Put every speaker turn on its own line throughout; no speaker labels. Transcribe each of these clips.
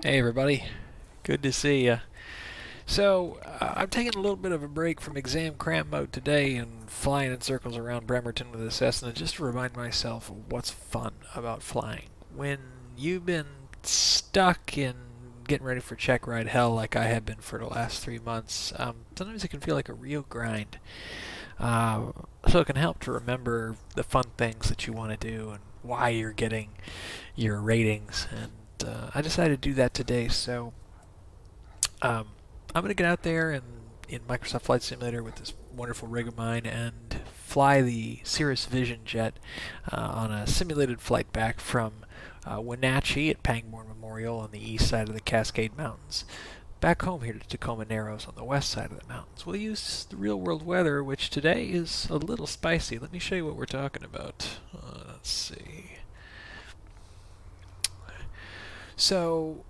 Hey everybody, good to see you. I'm taking a little bit of a break from exam-cram mode today and flying in circles around Bremerton with a Cessna just to remind myself of what's fun about flying. When you've been stuck in getting ready for check ride hell like I have been for the last 3 months, sometimes it can feel like a real grind. So it can help to remember the fun things that you want to do and why you're getting your ratings. And I decided to do that today. So I'm going to get out there and in Microsoft Flight Simulator with this wonderful rig of mine and fly the Cirrus Vision jet on a simulated flight back from Wenatchee at Pangborn Memorial on the east side of the Cascade Mountains back home here to Tacoma Narrows on the west side of the mountains. We'll use the real world weather, which today is a little spicy. Let me show you what we're talking about. Let's see. So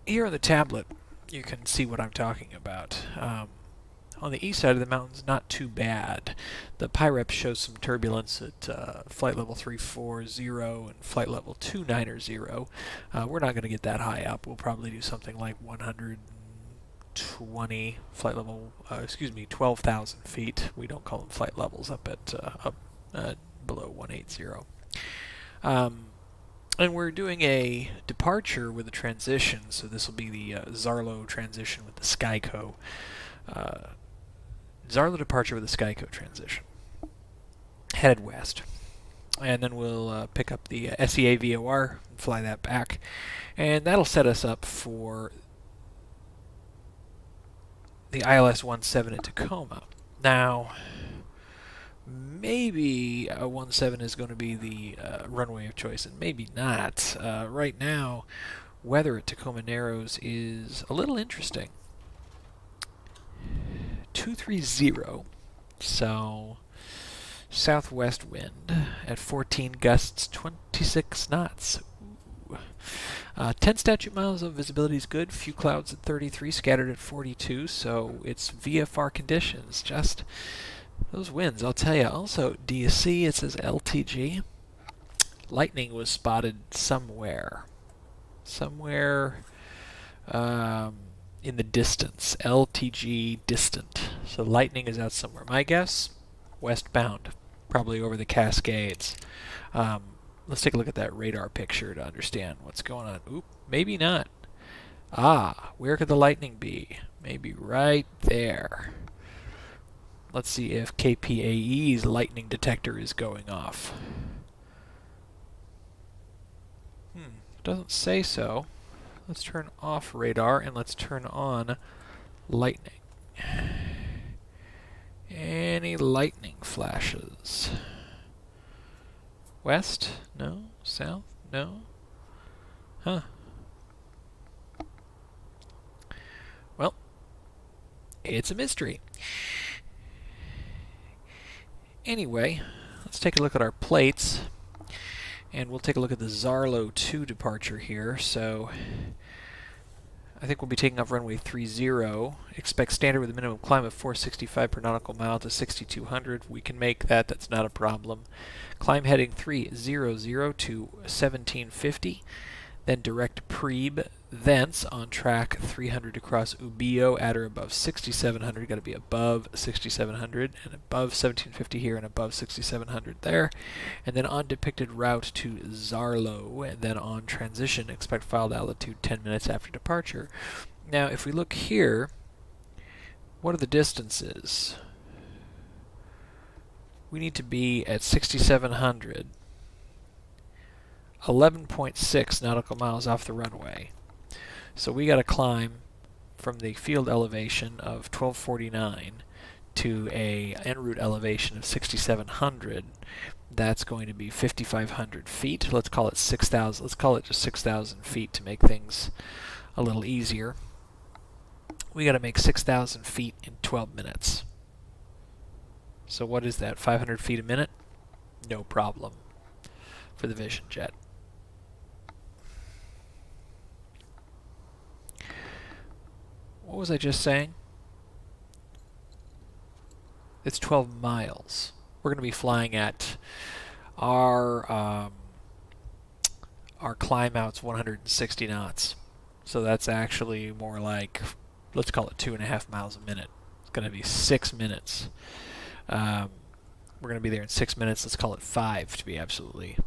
here on the tablet, you can see what I'm talking about. On the east side of the mountains, not too bad. The PIREP shows some turbulence at flight level 340 and flight level 290. We're not going to get that high up. We'll probably do something like 120 flight level, 12,000 feet. We don't call them flight levels up below 180. And we're doing a departure with a transition, so this will be the Zarlo transition with the Skyco. Zarlo departure with the Skyco transition. Headed west. And then we'll pick up the SEA VOR and fly that back. And that'll set us up for the ILS-17 at Tacoma. Now, maybe a 17 is going to be the runway of choice, and maybe not. Right now, weather at Tacoma Narrows is a little interesting. 230, so southwest wind at 14 gusts, 26 knots. 10 statute miles of visibility is good. Few clouds at 33, scattered at 42, so it's VFR conditions. Just those winds, I'll tell you. Also, do you see it says LTG? Lightning was spotted somewhere. Somewhere in the distance. LTG distant. So lightning is out somewhere. My guess, westbound. Probably over the Cascades. Let's take a look at that radar picture to understand what's going on. Oop, maybe not. Where could the lightning be? Maybe right there. Let's see if KPAE's lightning detector is going off. Doesn't say so. Let's turn off radar and let's turn on lightning. Any lightning flashes? West? No. South? No. Huh. Well, it's a mystery. Anyway, let's take a look at our plates, and we'll take a look at the Zarlo 2 departure here. So I think we'll be taking off runway 30. Expect standard with a minimum climb of 465 per nautical mile to 6,200. We can make that. That's not a problem. Climb heading 300 to 1750. Then direct Prebe, thence on track 300 across Ubio at or above 6,700. Got to be above 6,700 and above 1750 here and above 6,700 there. And then on depicted route to Zarlo, and then on transition, expect filed altitude 10 minutes after departure. Now, if we look here, what are the distances? We need to be at 6,700. 11.6 nautical miles off the runway. So we got to climb from the field elevation of 1249 to a en route elevation of 6,700. That's going to be 5,500 feet. Let's call it 6,000. Let's call it just 6,000 feet to make things a little easier. We got to make 6,000 feet in 12 minutes. So what is that? 500 feet a minute? No problem for the Vision jet. What was I just saying? It's 12 miles. We're going to be flying at our climb out's 160 knots. So that's actually more like, let's call it 2.5 miles a minute. It's going to be 6 minutes. We're going to be there in 6 minutes. Let's call it 5 to be absolutely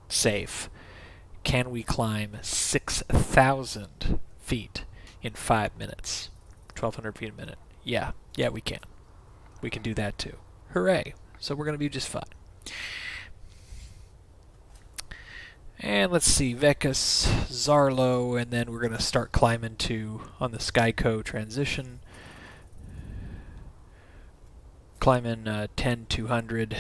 safe. Can we climb 6,000 feet in 5 minutes? 1,200 feet a minute. Yeah, we can. We can do that too. Hooray! So we're going to be just fine. And let's see, Vekas, Zarlo, and then we're going to start climbing on the Skyco transition. Climbing 10,200.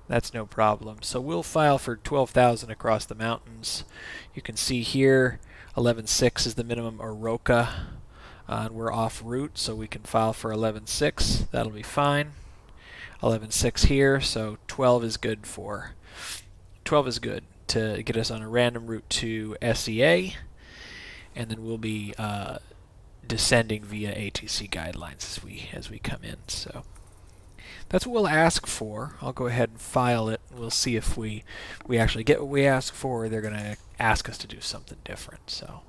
That's no problem. So we'll file for 12,000 across the mountains. You can see here 11.6 is the minimum Oroka, and we're off route, so we can file for 11.6. That'll be fine. 11.6 here, so 12 is good to get us on a random route to SEA, and then we'll be descending via ATC guidelines as we come in. So that's what we'll ask for. I'll go ahead and file it. We'll see if we actually get what we ask for, or they're going to ask us to do something different. So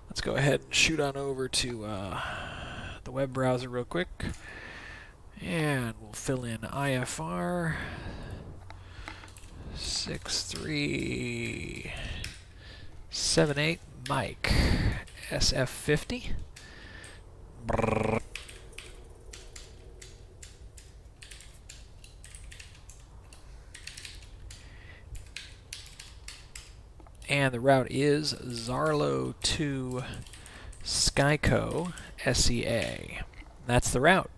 let's go ahead and shoot on over to the web browser real quick, and we'll fill in IFR 6378 Mike SF50. Brrr. And the route is Zarlo to Skyco SEA. That's the route.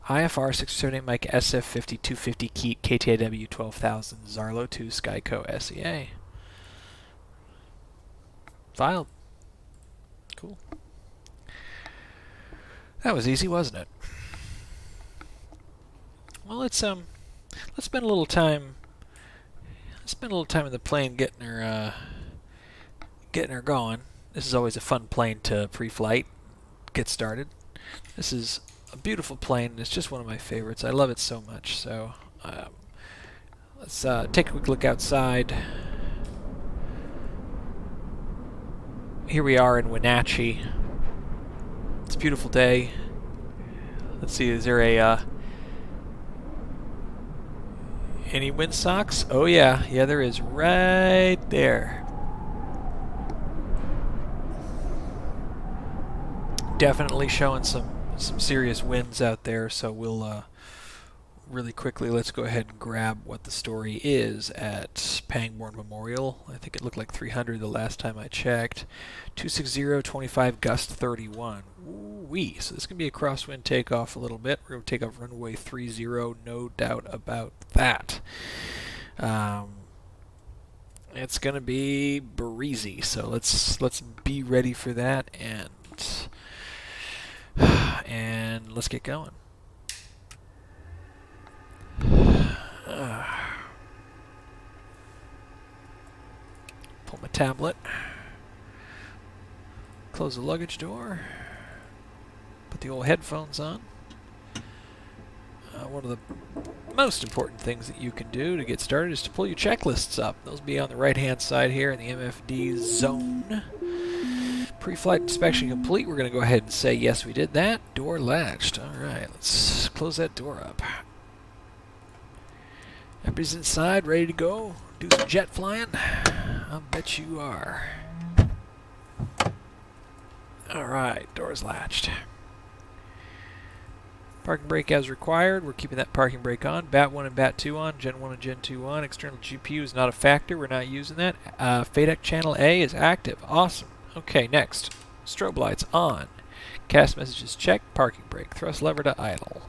IFR 678 Mike SF50 250 KTIW 12,000 Zarlo to Skyco SEA. Filed. Cool. That was easy, wasn't it? Well, let's spend a little time. Spend a little time in the plane getting her going. This is always a fun plane to pre-flight get started. This is a beautiful plane. It's just one of my favorites. I love it so much. So let's take a quick look outside. Here we are in Wenatchee. It's a beautiful day. Let's see, is there any windsocks? Oh yeah, there is, right there. Definitely showing some serious winds out there, so we'll really quickly, let's go ahead and grab what the story is at Pangbourne Memorial. I think it looked like 300 the last time I checked. 260, 25, gust 31. Ooh-wee. So this is going to be a crosswind takeoff a little bit. We're going to take off runway 30, no doubt about that. It's going to be breezy, so let's be ready for that, and let's get going. Pull my tablet, close the luggage door, put the old headphones on. One of the most important things that you can do to get started is to pull your checklists up. Those will be on the right hand side here in the MFD zone. Pre-flight inspection complete. We're going to go ahead and say yes, we did that. Door latched. Alright, let's close that door up. Everybody's inside, ready to go. Do some jet flying? I'll bet you are. Alright, door's latched. Parking brake as required. We're keeping that parking brake on. BAT 1 and BAT 2 on. Gen 1 and Gen 2 on. External GPU is not a factor. We're not using that. FADEC channel A is active. Awesome. Okay, next. Strobe lights on. Cast messages checked. Parking brake. Thrust lever to idle.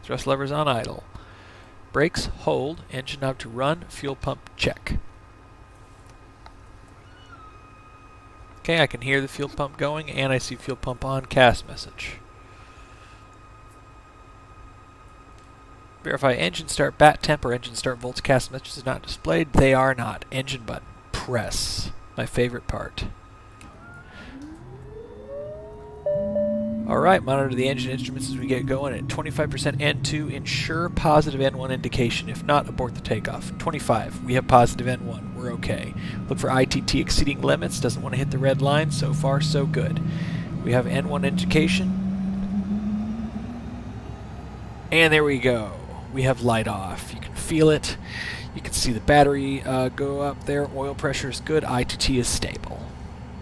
Thrust levers on idle. Brakes hold. Engine knob to run. Fuel pump check. Okay, I can hear the fuel pump going, and I see fuel pump on. Cast message. Verify engine start, bat temp, or engine start volts. Cast message is not displayed. They are not. Engine button. Press. My favorite part. Alright, monitor the engine instruments as we get going at 25% N2. Ensure positive N1 indication. If not, abort the takeoff. 25. We have positive N1. We're okay. Look for ITT exceeding limits. Doesn't want to hit the red line. So far, so good. We have N1 indication. And there we go. We have light off. You can feel it. You can see the battery go up there. Oil pressure is good. ITT is stable.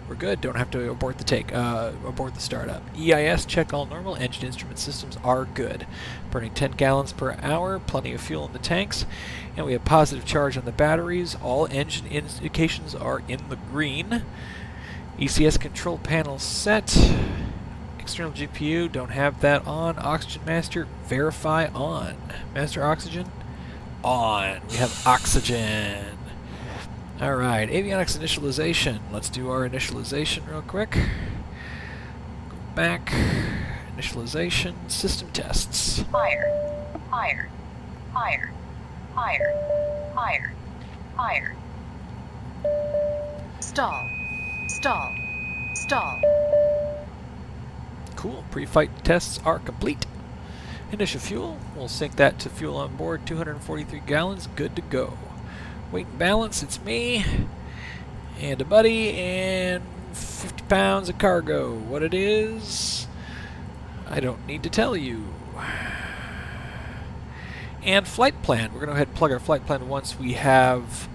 We're good. Don't have to abort the startup. EIS, check all normal. Engine instrument systems are good. Burning 10 gallons per hour. Plenty of fuel in the tanks. And we have positive charge on the batteries. All engine indications are in the green. ECS control panel set. External GPU, don't have that on. Oxygen master, verify on. Master oxygen, on. We have oxygen. Alright, avionics initialization. Let's do our initialization real quick. Go back. Initialization, system tests.
Higher, higher, higher, higher, higher, higher. Stall, stall, stall.
Cool, pre-flight tests are complete. Initial fuel, we'll sync that to fuel on board, 243 gallons, good to go. Weight and balance, it's me, and a buddy, and 50 pounds of cargo. What it is, I don't need to tell you. And flight plan, we're going to go ahead and plug our flight plan once we have,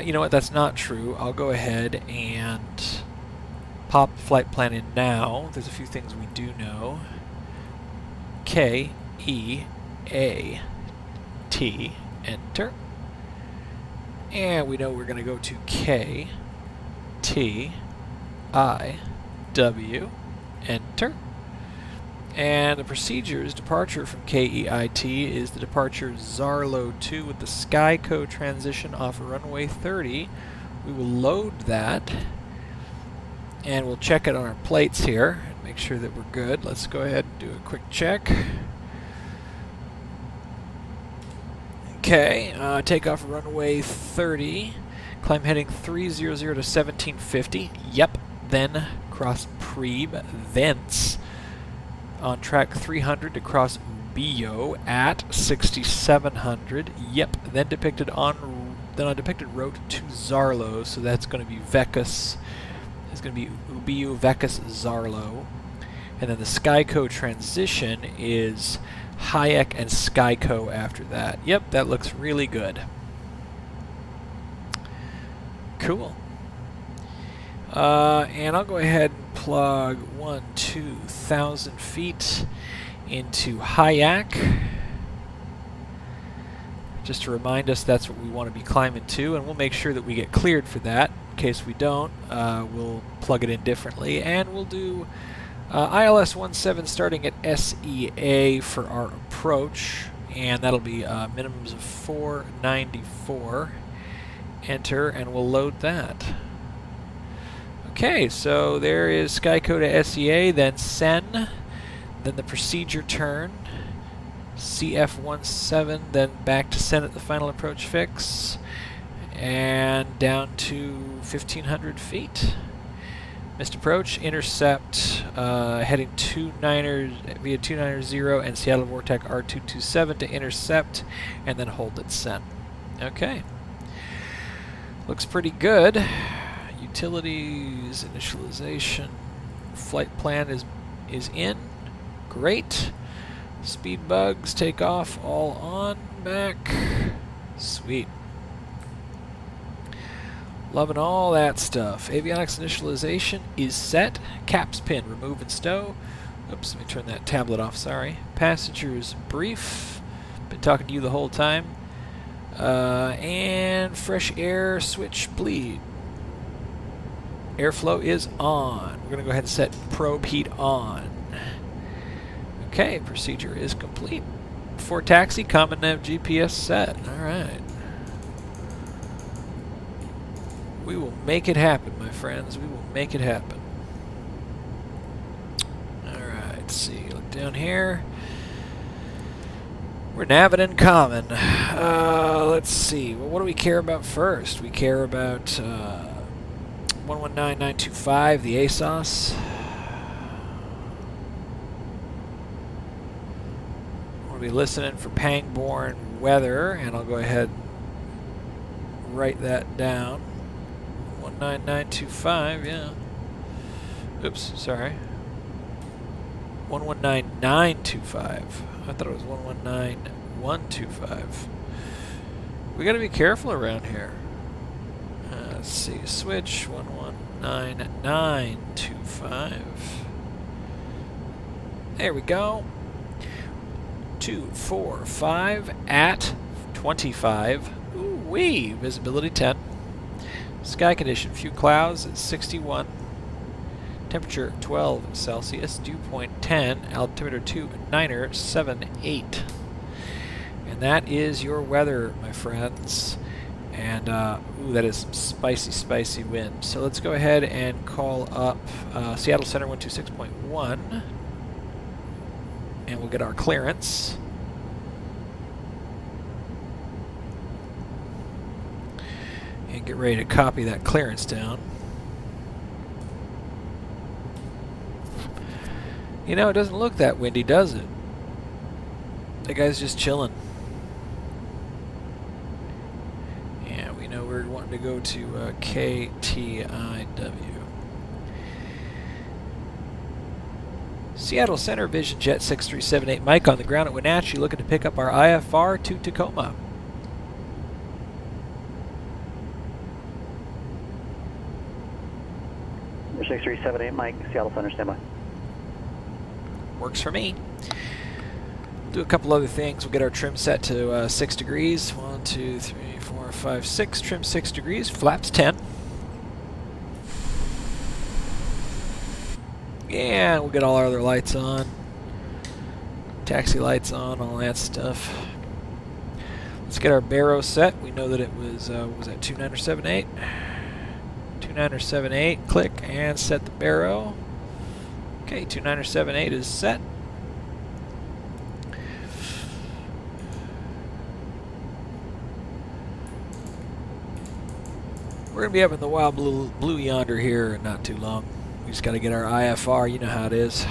you know what, that's not true. I'll go ahead and pop the flight plan in now. There's a few things we do know. K, E, A, T, enter. And we know we're going to go to K, T, I, W, enter. And the procedures, departure from KEIT is the departure Zarlo 2 with the Skyco transition off runway 30. We will load that, and we'll check it on our plates here and make sure that we're good. Let's go ahead and do a quick check. Okay, takeoff runway 30, climb heading 300 to 1750. Yep, then cross Prebe, thence on track 300 to cross Bio at 6700. Yep, then on depicted route to Zarlo, so that's going to be Vecus. It's going to be Ubiu, Vecus, Zarlo. And then the Skyco transition is Hayek and Skyco after that. Yep, that looks really good. Cool. And I'll go ahead and plug 2,000 feet into Hayek. Just to remind us that's what we want to be climbing to, and we'll make sure that we get cleared for that. In case we don't, we'll plug it in differently, and we'll do ILS 17 starting at SEA for our approach, and that'll be minimums of 494. Enter, and we'll load that. Okay, so there is Skyco to SEA, then SEN, then the procedure turn, CF17, then back to SEN at the final approach fix, and down to 1,500 feet. Missed approach, intercept, heading 29ers via 290 and Seattle Vortex R227 to intercept, and then hold at SEN. Okay. Looks pretty good. Utilities, initialization, flight plan is in. Great. Speed bugs, take off, all on, back. Sweet. Loving all that stuff. Avionics initialization is set. Caps pin, remove and stow. Oops, let me turn that tablet off, sorry. Passengers brief. Been talking to you the whole time. And fresh air switch bleed. Airflow is on. We're going to go ahead and set probe heat on. Okay, procedure is complete. For taxi, common nav GPS set. Alright. We will make it happen, my friends. We will make it happen. Alright, let's see. Look down here. We're navin' in common. Let's see. Well, what do we care about first? We care about 119925, the ASOS. going to be listening for Pangborn weather, and I'll go ahead and write that down. 19925, yeah. Oops, sorry. 119925. I thought it was 119125. We got to be careful around here. Let's see, switch 119925. There we go. 245 at 25. Ooh-wee, visibility 10. Sky condition, few clouds at 61. Temperature 12 Celsius, dew point 10, altimeter 2978. And that is your weather, my friends. And, ooh, that is some spicy, spicy wind. So let's go ahead and call up Seattle Center 126.1. And we'll get our clearance. And get ready to copy that clearance down. You know, it doesn't look that windy, does it? The guy's just chilling. Yeah, we know we're wanting to go to KTIW. Seattle Center, Vision Jet 6378. Mike on the ground at Wenatchee, looking to pick up our IFR to Tacoma.
Number 6378, Mike, Seattle Center, standby.
Works for me. Do a couple other things. We'll get our trim set to 6 degrees. 1, 2, 3, 4, 5, 6. Trim 6 degrees. Flaps 10. Yeah, we'll get all our other lights on. Taxi lights on, all that stuff. Let's get our baro set. We know that it was that 29 or 78? 29 or 78. Click and set the baro. Okay, 29 or 78 is set. We're going to be up in the wild blue yonder here in not too long. We just got to get our IFR, you know how it is.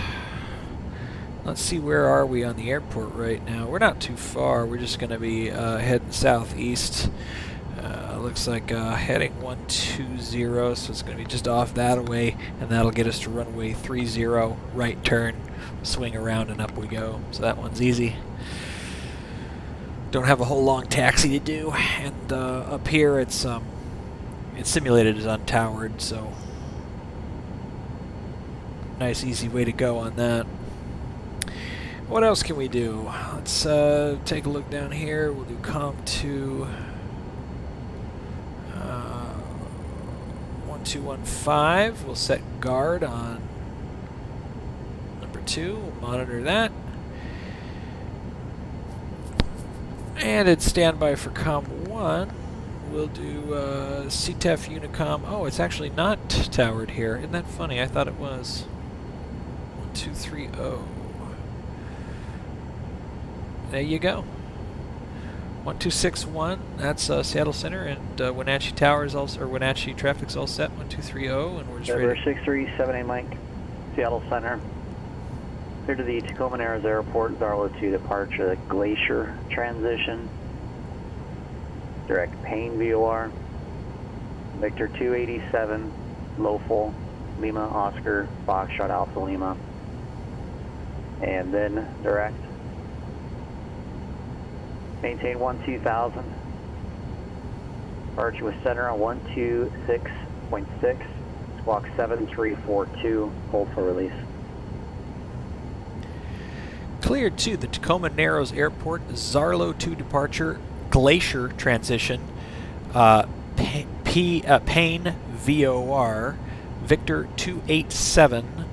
Let's see, where are we on the airport right now? We're not too far. We're just going to be heading southeast. Looks like heading 120, so it's going to be just off that away, and that'll get us to runway 30, right turn, swing around, and up we go. So that one's easy. Don't have a whole long taxi to do, and up here it's simulated as untowered, so nice easy way to go on that. What else can we do? Let's take a look down here. We'll do COM2 1215. We'll set guard on number 2. We'll monitor that. And it's standby for COM1. We'll do CTEF Unicom. Oh, it's actually not towered here. Isn't that funny? I thought it was. 1230. There you go. 1261. That's Seattle Center, and Wenatchee Towers also, or Wenatchee traffic's all set. 1230, and we're just
Number
ready.
6378, Mike, Seattle Center. Clear to the Tacoma Narrows Airport, Zarlo 2 departure, Glacier transition. Direct Payne VOR. Victor 287, Lowful, Lima Oscar, Foxtrot Alpha Lima. And then direct. Maintain 12000. Departure with center on 126.6. Squawk 7342. Hold for release.
Cleared to the Tacoma Narrows Airport, Zarlo 2 departure, Glacier transition, Payne VOR, Victor 287,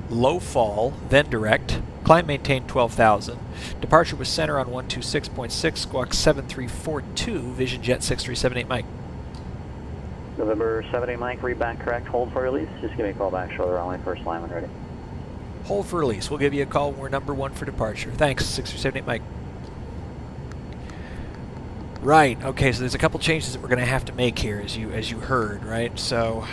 low fall, then direct. Climb maintain 12,000. Departure with center on 126.6, squawk 7342, Vision Jet 6378, Mike.
November 78, Mike, read back correct. Hold for release. Just give me a call back. Show the runway first line when ready.
Hold for release. We'll give you a call when we're number 1 for departure. Thanks, 6378, Mike. Right, okay, so there's a couple changes that we're going to have to make here, as you heard, right? So,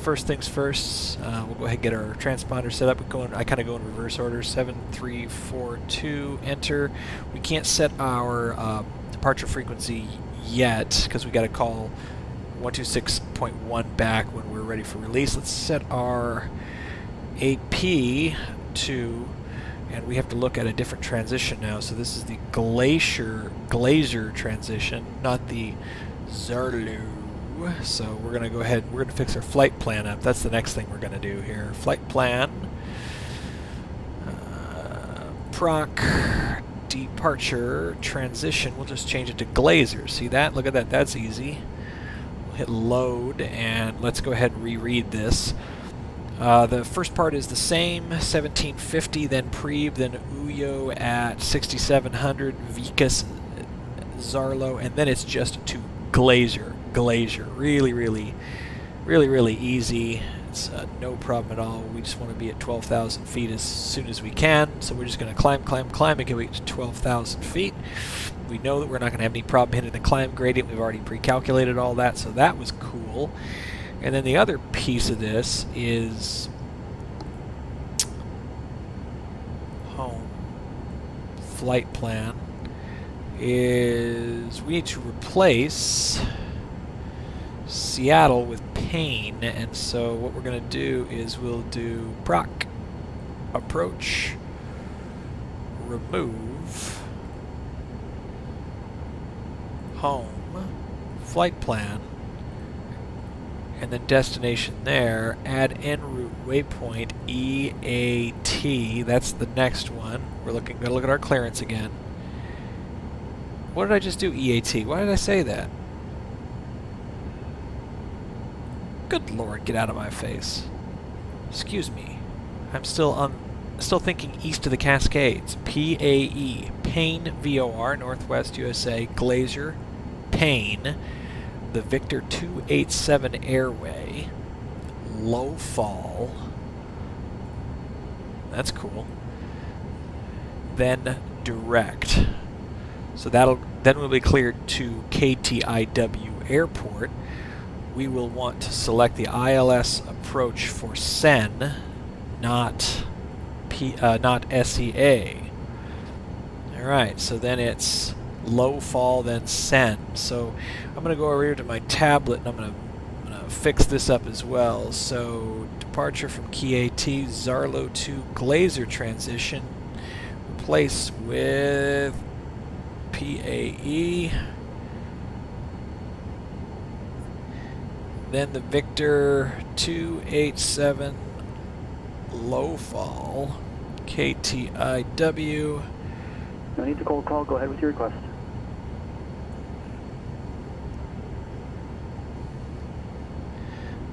first things first, we'll go ahead and get our transponder set up. I kind of go in reverse order. 7342, enter. We can't set our departure frequency yet because we got to call 126.1 back when we're ready for release. Let's set our AP to, and we have to look at a different transition now. So this is the Glacier transition, not the Zarlu. So we're going to go ahead, we're going to fix our flight plan up. That's the next thing we're going to do here. Flight plan, proc, departure, transition. We'll just change it to Glacier. See that? Look at that. That's easy. We'll hit load, and let's go ahead and reread this. The first part is the same, 1750, then Preve, then Uyo at 6700, Vikas, Zarlo, and then it's just to Glacier. Really easy. It's no problem at all. We just want to be at 12,000 feet as soon as we can, so we're just going to climb until we get to 12,000 feet. We know that we're not going to have any problem hitting the climb gradient. We've already pre-calculated all that, so that was cool. And then the other piece of this is home flight plan is we need to replace Seattle with Payne, and so what we're going to do is we'll do proc approach remove home flight plan and then destination there, add en route waypoint EAT. That's the next one. We're going to look at our clearance again. What did I just do? EAT. Why did I say that? Good Lord, get out of my face. Excuse me. I'm still thinking east of the Cascades. PAE. Payne VOR, Northwest USA. Glacier. Payne. The Victor 287 Airway. Low fall. That's cool. Then direct. So then we'll be cleared to KTIW Airport. We will want to select the ILS approach for SEN, not SEA. All right, so then it's low fall, then SEN. So I'm going to go over here to my tablet, and I'm going to fix this up as well. So departure from KAT, Zarlo to Glacier transition, replace with PAE. Then the Victor 287 low fall, KTIW.
No need to cold call. Go ahead with your request.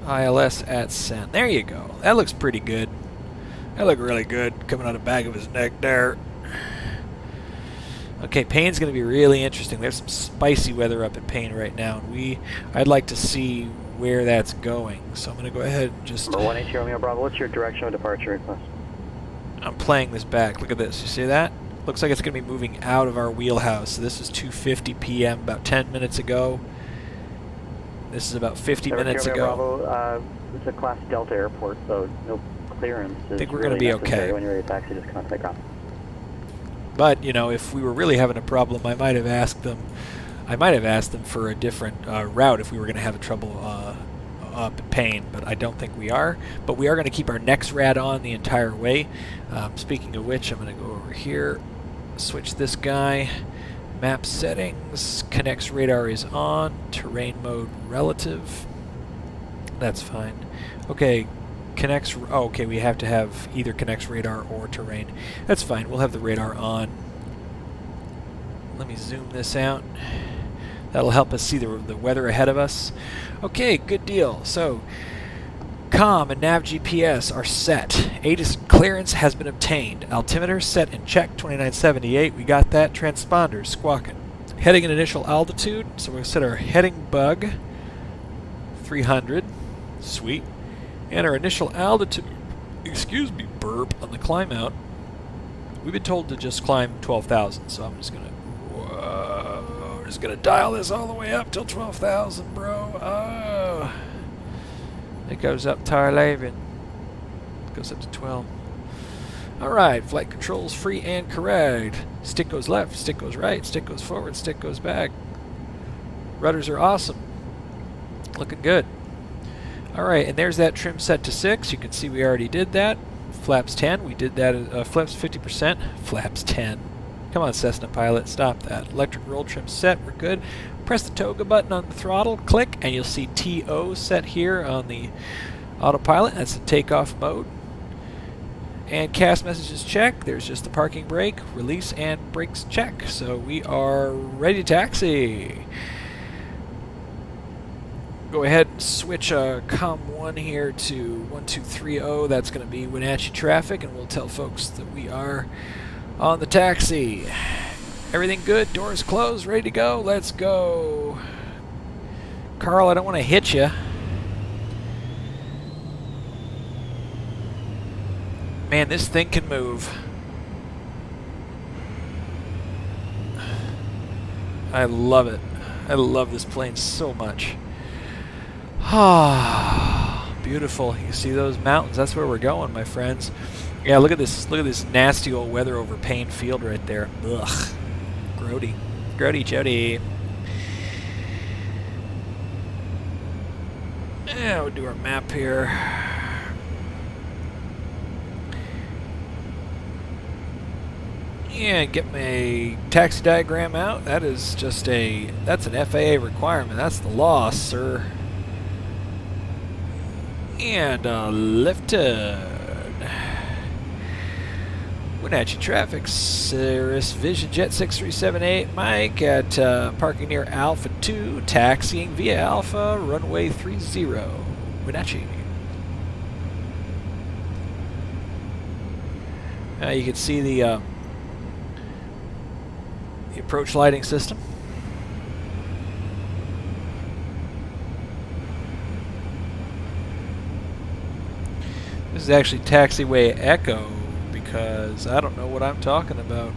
ILS at SEN. There you go. That looks pretty good. That looked really good coming out of the back of his neck there. Okay, Payne's going to be really interesting. There's some spicy weather up in Payne right now, and I'd like to see where that's going. So I'm going to go ahead and just...
Number 180 Romeo Bravo, what's your direction of departure request?
I'm playing this back. Look at this. You see that? Looks like it's going to be moving out of our wheelhouse. So this is 2:50 p.m. about 10 minutes ago. This is about 50 minutes ago.
Bravo, it's a Class Delta airport, so no clearance.
I think we're going to be okay.
When you're ready to taxi, just come out to the ground.
But, you know, if we were really having a problem, I might have asked them for a different route if we were going to have trouble up at Payne, but I don't think we are. But we are going to keep our next rad on the entire way. Speaking of which, I'm going to go over here, switch this guy, map settings, connects radar is on, terrain mode relative. That's fine. Okay, connects, oh, okay, we have to have either connects radar or terrain. That's fine, we'll have the radar on. Let me zoom this out. That'll help us see the weather ahead of us. Okay, good deal. So, COM and nav GPS are set. ATIS clearance has been obtained. Altimeter set and check 2978. We got that. Transponder squawking. Heading and initial altitude. So we're going to set our heading bug 300. Sweet. And our initial altitude, excuse me, burp, on the climb out. We've been told to just climb 12,000, so I'm just going to dial this all the way up till 12,000, bro. It goes up tire leaving. Goes up to 12. Alright, flight controls free and correct. Stick goes left, stick goes right, stick goes forward, stick goes back. Rudders are awesome. Looking good. Alright, and there's that trim set to 6. You can see we already did that. Flaps 10, we did that. Flaps 50%. Flaps 10. Come on, Cessna pilot, stop that. Electric roll trim set, we're good. Press the toga button on the throttle, click, and you'll see TO set here on the autopilot. That's the takeoff mode. And cast messages check. There's just the parking brake, release, and brakes check. So we are ready to taxi. Go ahead and switch COM 1 here to 1230. That's going to be Wenatchee traffic, and we'll tell folks that we are on the taxi. Everything good, doors closed, ready to go, let's go. Carl, I don't want to hit you. Man, this thing can move. I love it. I love this plane so much. Ah, beautiful. You see those mountains? That's where we're going, my friends. Yeah, look at this. Look at this nasty old weather over Payne Field right there. Ugh. Grody. Grody Jody. Yeah, we'll do our map here. Yeah, get my taxi diagram out. That is just that's an FAA requirement. That's the law, sir. And left turn. Wenatchee traffic, Cirrus Vision Jet 6378, Mike at parking near Alpha 2, taxiing via Alpha, runway 30, Wenatchee. You can see the approach lighting system. This is actually taxiway echo, because I don't know what I'm talking about.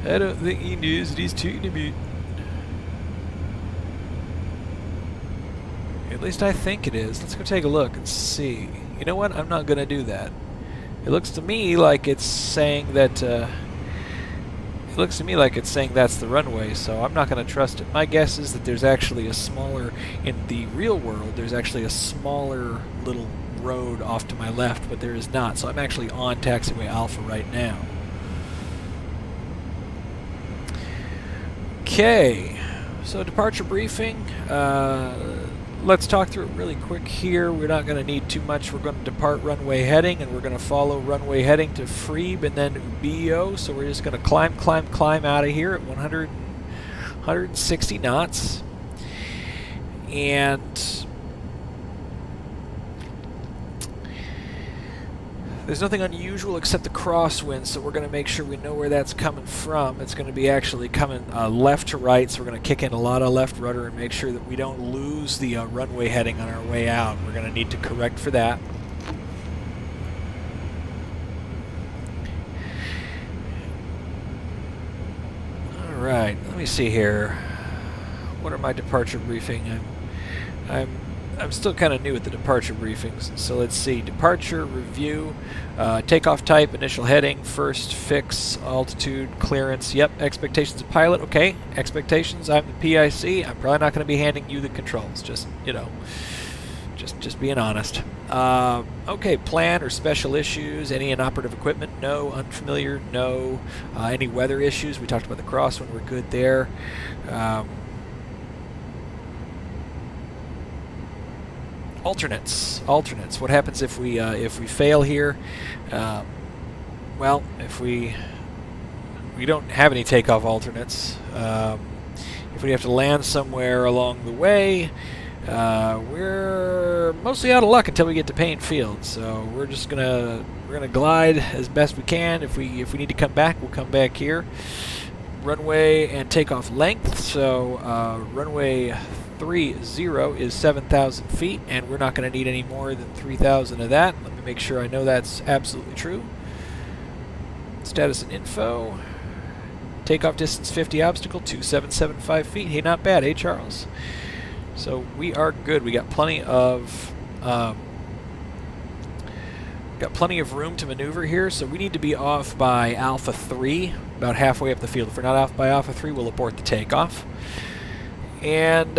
I don't think he knows what he's talking about. At least I think it is. Let's go take a look and see. You know what? I'm not going to do that. It looks to me like it's saying that. It looks to me like it's saying that's the runway, so I'm not going to trust it. My guess is that there's actually a smaller, in the real world, there's actually a smaller little road off to my left, but there is not. So I'm actually on taxiway Alpha right now. Okay, so departure briefing. Let's talk through it really quick here. We're not going to need too much. We're going to depart runway heading, and we're going to follow runway heading to Freeb and then BO. So we're just going to climb out of here at 160 knots. And there's nothing unusual except the crosswind, so we're going to make sure we know where that's coming from. It's going to be actually coming left to right, so we're going to kick in a lot of left rudder and make sure that we don't lose the runway heading on our way out. We're going to need to correct for that. Alright, let me see here. What are my departure briefing? I'm still kind of new at the departure briefings, so let's see. Departure, review, takeoff type, initial heading, first, fix, altitude, clearance, yep, expectations of pilot, okay, expectations, I'm the PIC, I'm probably not going to be handing you the controls, just, you know, just being honest. Okay, plan or special issues, any inoperative equipment, no, unfamiliar, no, any weather issues, we talked about the crosswind, we're good there. Alternates. What happens if we fail here? Well, if we don't have any takeoff alternates, if we have to land somewhere along the way, we're mostly out of luck until we get to Payne Field. So we're gonna glide as best we can. If we need to come back, we'll come back here. Runway and takeoff length. So runway 30 is 7,000 feet, and we're not going to need any more than 3,000 of that. Let me make sure I know that's absolutely true. Status and info. Takeoff distance 50 obstacle, 2775 feet. Hey, not bad, eh, Charles? So we are good. We got plenty of Got plenty of room to maneuver here, so we need to be off by Alpha 3, about halfway up the field. If we're not off by Alpha 3, we'll abort the takeoff. And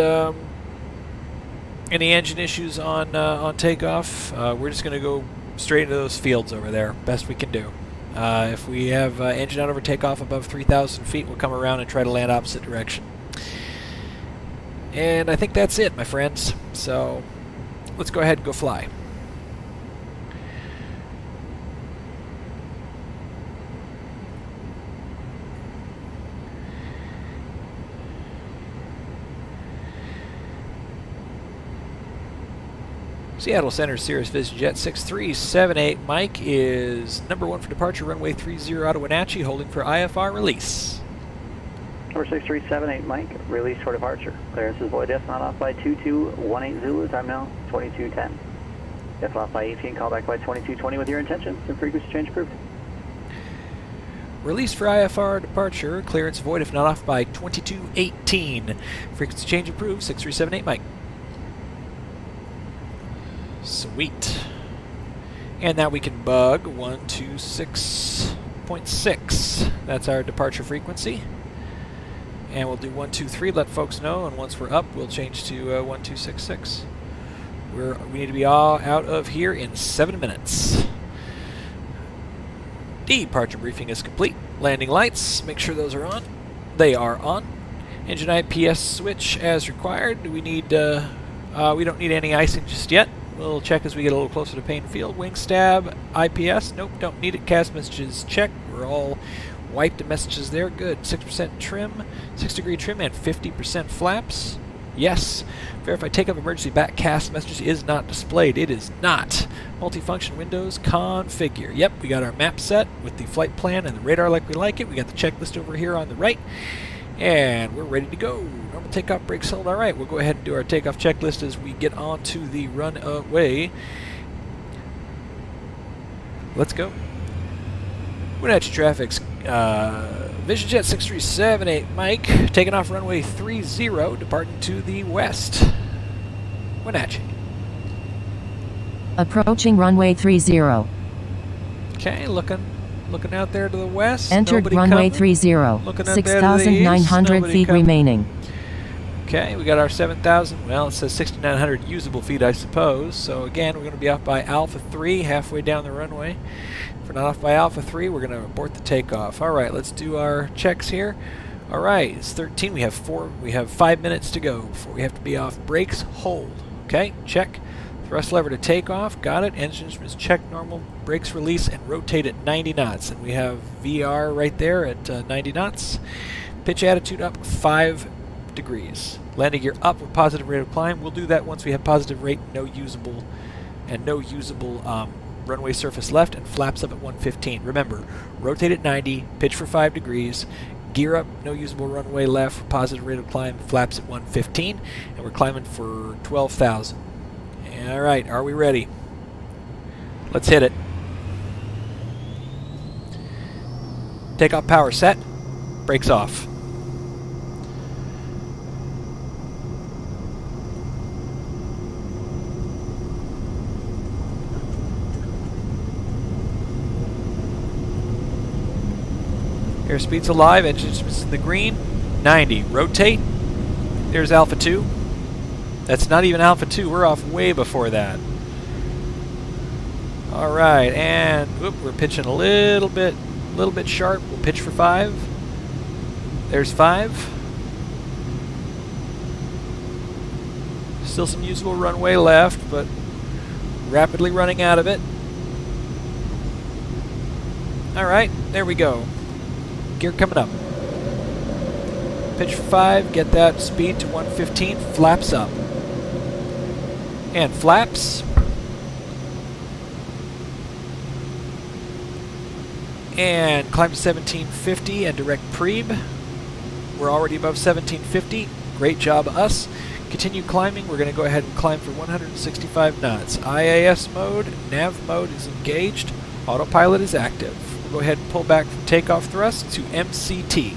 any engine issues on takeoff, we're just going to go straight into those fields over there, best we can do. If we have engine out over takeoff above 3,000 feet, we'll come around and try to land opposite direction. And I think that's it, my friends. So let's go ahead and go fly. Seattle Center Cirrus Vision Jet 6378 Mike is number 1 for departure, runway 30 out of Wenatchee, holding for IFR release.
Number 6378 Mike, release for departure. Clearance is void, if not off by 2218 Zulu, time now 2210. If off by 18, call back by 2220 with your intentions and frequency change approved.
Release for IFR departure, clearance void if not off by 2218. Frequency change approved, 6378 Mike. Sweet. And now we can bug 126.6. That's our departure frequency. And we'll do 123, let folks know, and once we're up, we'll change to 1266. We need to be all out of here in 7 minutes. Departure briefing is complete. Landing lights, make sure those are on. They are on. Engine IPS switch as required. We need, we don't need any icing just yet. We'll check as we get a little closer to Payne Field. Wing stab, IPS, nope, don't need it. CAS messages checked. We're all wiped and messages there. Good. 6% trim, 6-degree trim, and 50% flaps. Yes. Verify takeoff emergency back CAS messages is not displayed. It is not. Multifunction windows configure. Yep, we got our map set with the flight plan and the radar like we like it. We got the checklist over here on the right. And we're ready to go. Normal takeoff brakes held. All right, we'll go ahead and do our takeoff checklist as we get onto the runway. Let's go. Wenatchee traffic's Vision Jet 6378 Mike, taking off runway 30, departing to the west. Wenatchee.
Approaching runway 30.
Okay, looking out there to the west.
Entered
Nobody
runway
coming.
30.
Looking out there to the east.
6,900
Nobody
feet
coming.
remaining.
Okay, we got our 7,000, well, it says 6,900 usable feet, I suppose. So again, we're going to be off by Alpha 3, halfway down the runway. If we're not off by Alpha 3, we're going to abort the takeoff. All right, let's do our checks here. All right, it's 13. We have 5 minutes to go before we have to be off. Brakes, hold. Okay, check. Thrust lever to take off. Got it. Engine instruments check normal. Brakes release and rotate at 90 knots. And we have VR right there at 90 knots. Pitch attitude up 5 degrees. Landing gear up with positive rate of climb. We'll do that once we have positive rate, no usable runway surface left, and flaps up at 115. Remember, rotate at 90, pitch for 5 degrees, gear up, no usable runway left, positive rate of climb, flaps at 115, and we're climbing for 12,000. All right, are we ready? Let's hit it. Takeoff power set, brakes off. Airspeed's alive, engine instruments in the green, 90, rotate, there's Alpha 2. That's not even Alpha 2, we're off way before that. Alright, and whoop, we're pitching a little bit sharp, we'll pitch for 5. There's 5. Still some usable runway left, but rapidly running out of it. Alright, there we go. Gear coming up. Pitch for 5, get that speed to 115, flaps up. And flaps. And climb to 1750 and direct prebe. We're already above 1750. Great job, us. Continue climbing. We're going to go ahead and climb for 165 knots. IAS mode, nav mode is engaged. Autopilot is active. We'll go ahead and pull back from takeoff thrust to MCT.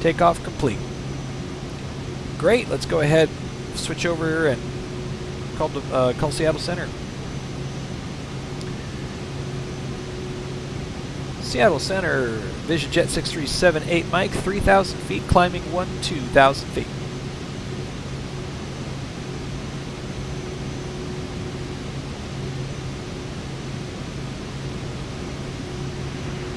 Takeoff complete. Great, let's go ahead and switch over and Call Seattle Center. Seattle Center, Vision Jet 6378 Mike, 3,000 feet, climbing 12,000 feet.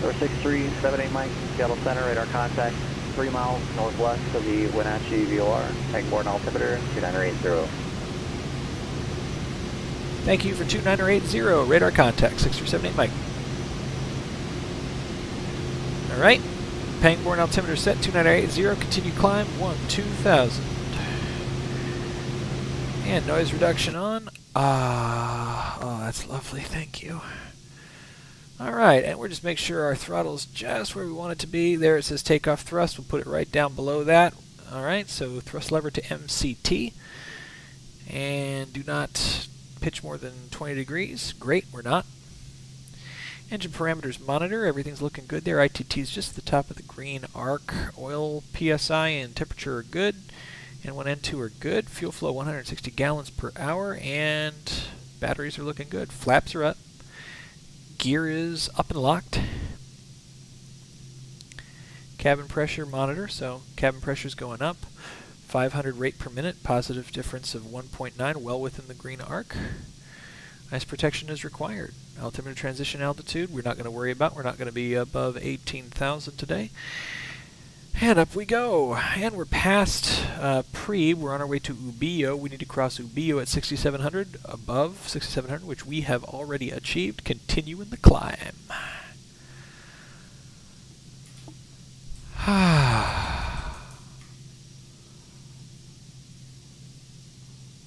Number 6378 Mike, Seattle Center, radar contact 3 miles northwest of the Wenatchee VOR, pegboard altimeter 2980.
Thank you for 2980, radar contact 6378 Mike. Alright, pegboard altimeter set 2980, continue climb 12,000. And noise reduction on. Oh, that's lovely, thank you. Alright, and we'll just make sure our throttle's just where we want it to be. There it says takeoff thrust, we'll put it right down below that. Alright, so thrust lever to MCT. And do not pitch more than 20 degrees. Great, we're not. Engine parameters monitor, everything's looking good there. ITT is just the top of the green arc. Oil, PSI, and temperature are good. N1, N2 are good. Fuel flow 160 gallons per hour, and batteries are looking good. Flaps are up. Gear is up and locked. Cabin pressure monitor, so cabin pressure is going up. 500 rate per minute, positive difference of 1.9, well within the green arc. Ice protection is required. Altimeter transition altitude, we're not going to worry about. We're not going to be above 18,000 today. And up we go. And we're past Pre. We're on our way to Ubillo. We need to cross Ubillo at 6,700, above 6,700, which we have already achieved. Continuing the climb.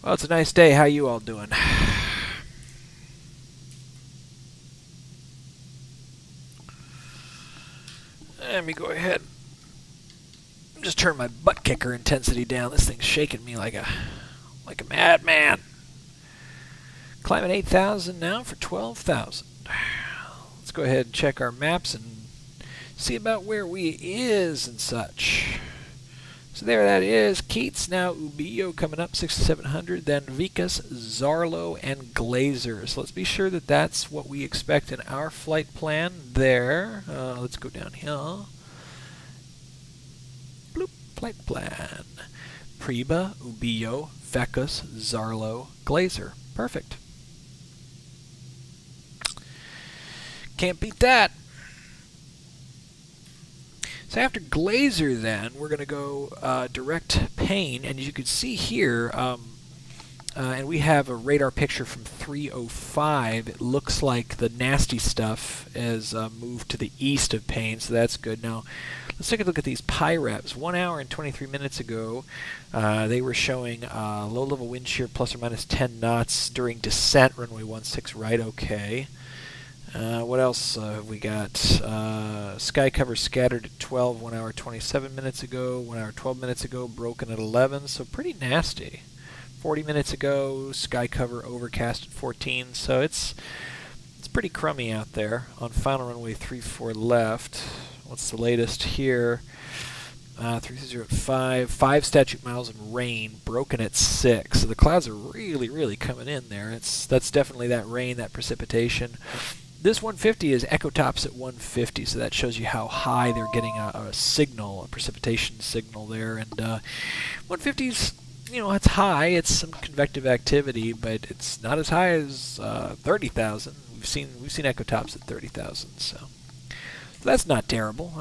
Well, it's a nice day. How you all doing? Let me go ahead. Just turn my butt kicker intensity down. This thing's shaking me like a madman. Climbing 8,000 now for 12,000. Let's go ahead and check our maps and see about where we is and such. So there that is. Keats, now Ubillo coming up, 6,700. Then Vicas, Zarlo, and Glazer. So let's be sure that that's what we expect in our flight plan there. Let's go down here. Bloop, flight plan. Preba, Ubillo, Vicas, Zarlo, Glazer. Perfect. Can't beat that. So after Glazer, then, we're going to go direct Payne, and as you can see here, and we have a radar picture from 305. It looks like the nasty stuff has moved to the east of Payne, so that's good. Now, let's take a look at these PIREPs. 1 hour and 23 minutes ago, they were showing low-level wind shear plus or minus 10 knots during descent, runway 16 right, okay. What else have we got? Sky cover scattered at 12, 1 hour 27 minutes ago, 1 hour 12 minutes ago, broken at 11, so pretty nasty. 40 minutes ago, sky cover overcast at 14, so it's pretty crummy out there. On final runway 34 left. What's the latest here? 330 at 5, 5 statute miles and rain, broken at 6. So the clouds are really coming in there. That's definitely that rain, that precipitation. This 150 is echotops at 150, so that shows you how high they're getting a signal, a precipitation signal there. And 150's, you know, it's high. It's some convective activity, but it's not as high as 30,000. We've seen echotops at 30,000, so that's not terrible.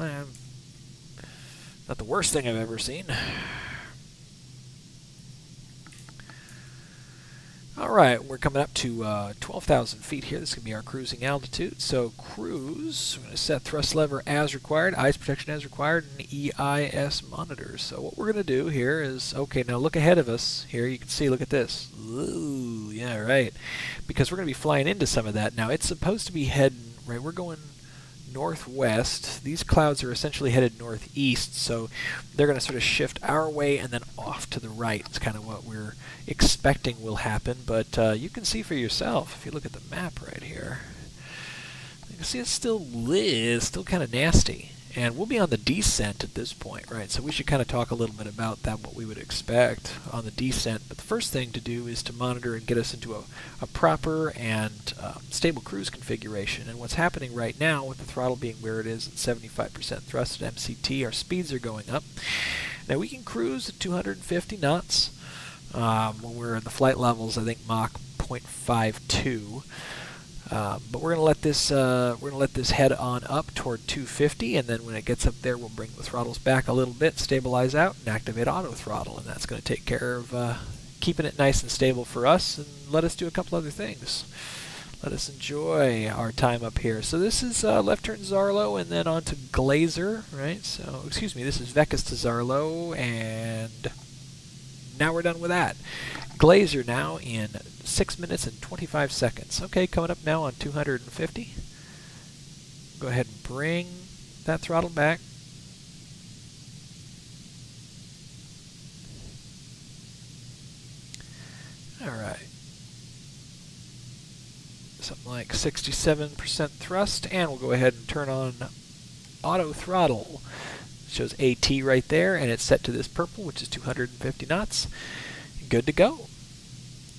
Not the worst thing I've ever seen. Alright, we're coming up to 12,000 feet here. This is going to be our cruising altitude. So cruise, we're going to set thrust lever as required, ice protection as required, and EIS monitors. So what we're going to do here is, okay, now look ahead of us. Here you can see, look at this. Ooh, yeah, right. Because we're going to be flying into some of that. Now it's supposed to be heading, right, we're going northwest. These clouds are essentially headed northeast, so they're going to sort of shift our way and then off to the right. It's kind of what we're expecting will happen, but you can see for yourself if you look at the map right here. You can see it's still kind of nasty. And we'll be on the descent at this point, right? So we should kind of talk a little bit about that, what we would expect on the descent. But the first thing to do is to monitor and get us into a proper and stable cruise configuration. And what's happening right now, with the throttle being where it is at 75% thrust at MCT, our speeds are going up. Now we can cruise at 250 knots when we're at the flight levels, I think Mach 0.52. But we're gonna let this head on up toward 250, and then when it gets up there, we'll bring the throttles back a little bit, stabilize out, and activate auto throttle, and that's going to take care of keeping it nice and stable for us, and let us do a couple other things. Let us enjoy our time up here. So this is left turn Zarlo, and then on to Glazer, right? So excuse me, this is Vecas to Zarlo, and now we're done with that. Glazer now in 6 minutes and 25 seconds. Okay, coming up now on 250. Go ahead and bring that throttle back. Alright. Something like 67% thrust, and we'll go ahead and turn on auto throttle. It shows AT right there, and it's set to this purple, which is 250 knots. Good to go.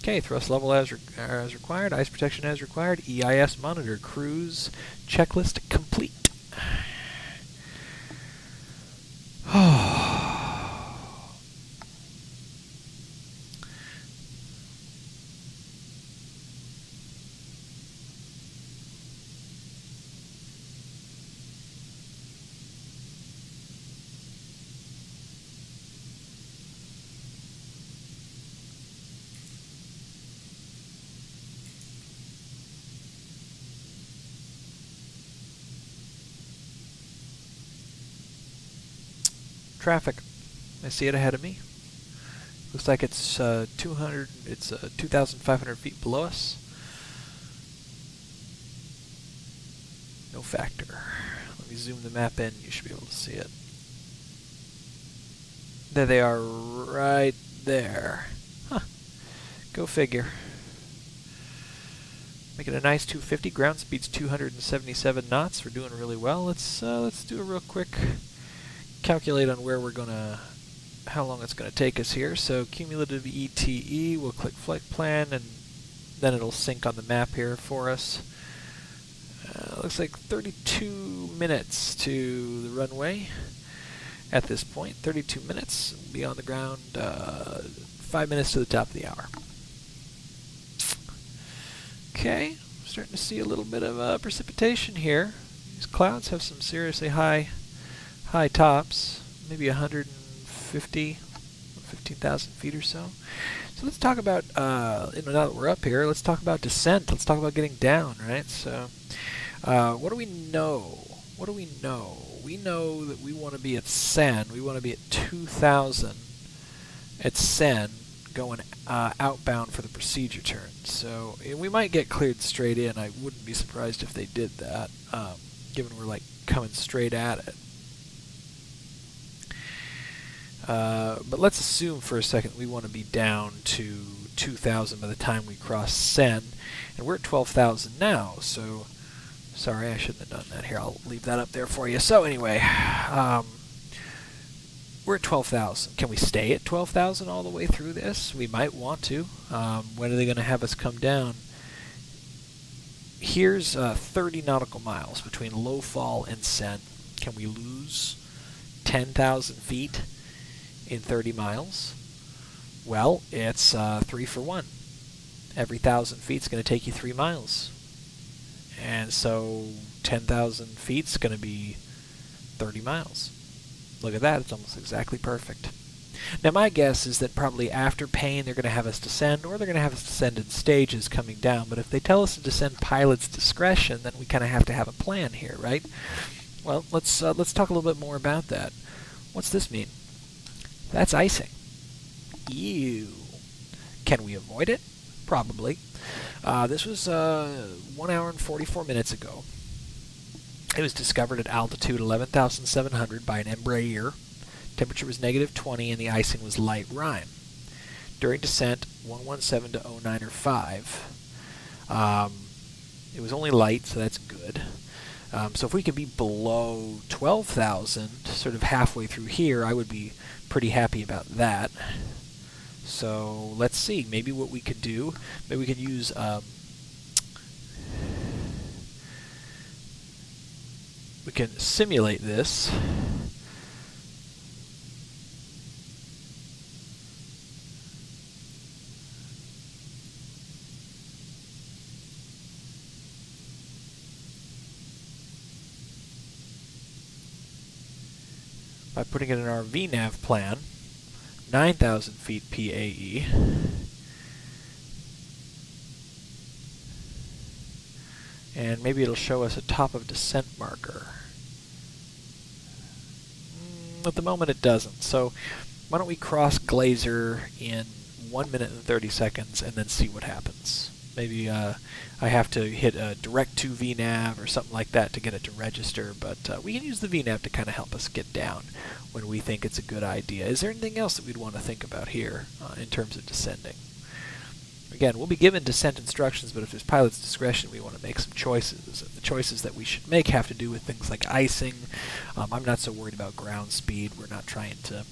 Okay, thrust level as required, ice protection as required, EIS monitor, cruise checklist complete. Traffic. I see it ahead of me. Looks like it's 2,500 feet below us. No factor. Let me zoom the map in. You should be able to see it. There they are, right there. Huh. Go figure. Making a nice 250. Ground speed's 277 knots. We're doing really well. Let's do a real quick calculate on where we're gonna, how long it's gonna take us here. So cumulative ETE, we'll click flight plan, and then it'll sync on the map here for us. Looks like 32 minutes to the runway at this point. 32 minutes, be on the ground 5 minutes to the top of the hour. Okay, starting to see a little bit of precipitation here. These clouds have some seriously high tops, maybe 15,000 feet or so. So let's talk about, now that we're up here, let's talk about descent. Let's talk about getting down, right? So, what do we know? What do we know? We know that we want to be at Sen. We want to be at 2,000 at Sen, going outbound for the procedure turn. So we might get cleared straight in. I wouldn't be surprised if they did that, given we're like coming straight at it. But let's assume for a second we want to be down to 2,000 by the time we cross Sen, and we're at 12,000 now, so sorry, I shouldn't have done that here. I'll leave that up there for you. So anyway, we're at 12,000. Can we stay at 12,000 all the way through this? We might want to. When are they going to have us come down? Here's 30 nautical miles between low fall and Sen. Can we lose 10,000 feet in 30 miles? Well, it's 3 for 1. Every 1,000 feet is going to take you 3 miles. And so 10,000 feet is going to be 30 miles. Look at that, it's almost exactly perfect. Now my guess is that probably after Pain they're going to have us descend, or they're going to have us descend in stages coming down. But if they tell us to descend pilot's discretion, then we kind of have to have a plan here, right? Well, let's talk a little bit more about that. What's this mean? That's icing. Ew. Can we avoid it? Probably. This was 1 hour and 44 minutes ago. It was discovered at altitude 11,700 by an Embraer. Temperature was -20 and the icing was light rime. During descent, 117 to 09 or 5. It was only light, so that's good. So if we can be below 12,000, sort of halfway through here, I would be pretty happy about that. So let's see, maybe what we could do, maybe we could use we can simulate this. By putting it in our VNAV plan, 9,000 feet PAE. And maybe it'll show us a top of descent marker. At the moment it doesn't. So why don't we cross Glazer in 1 minute and 30 seconds and then see what happens. Maybe I have to hit a direct to VNAV or something like that to get it to register, but we can use the VNAV to kind of help us get down when we think it's a good idea. Is there anything else that we'd want to think about here in terms of descending? Again, we'll be given descent instructions, but if there's pilot's discretion, we want to make some choices. And the choices that we should make have to do with things like icing. I'm not so worried about ground speed. We're not trying to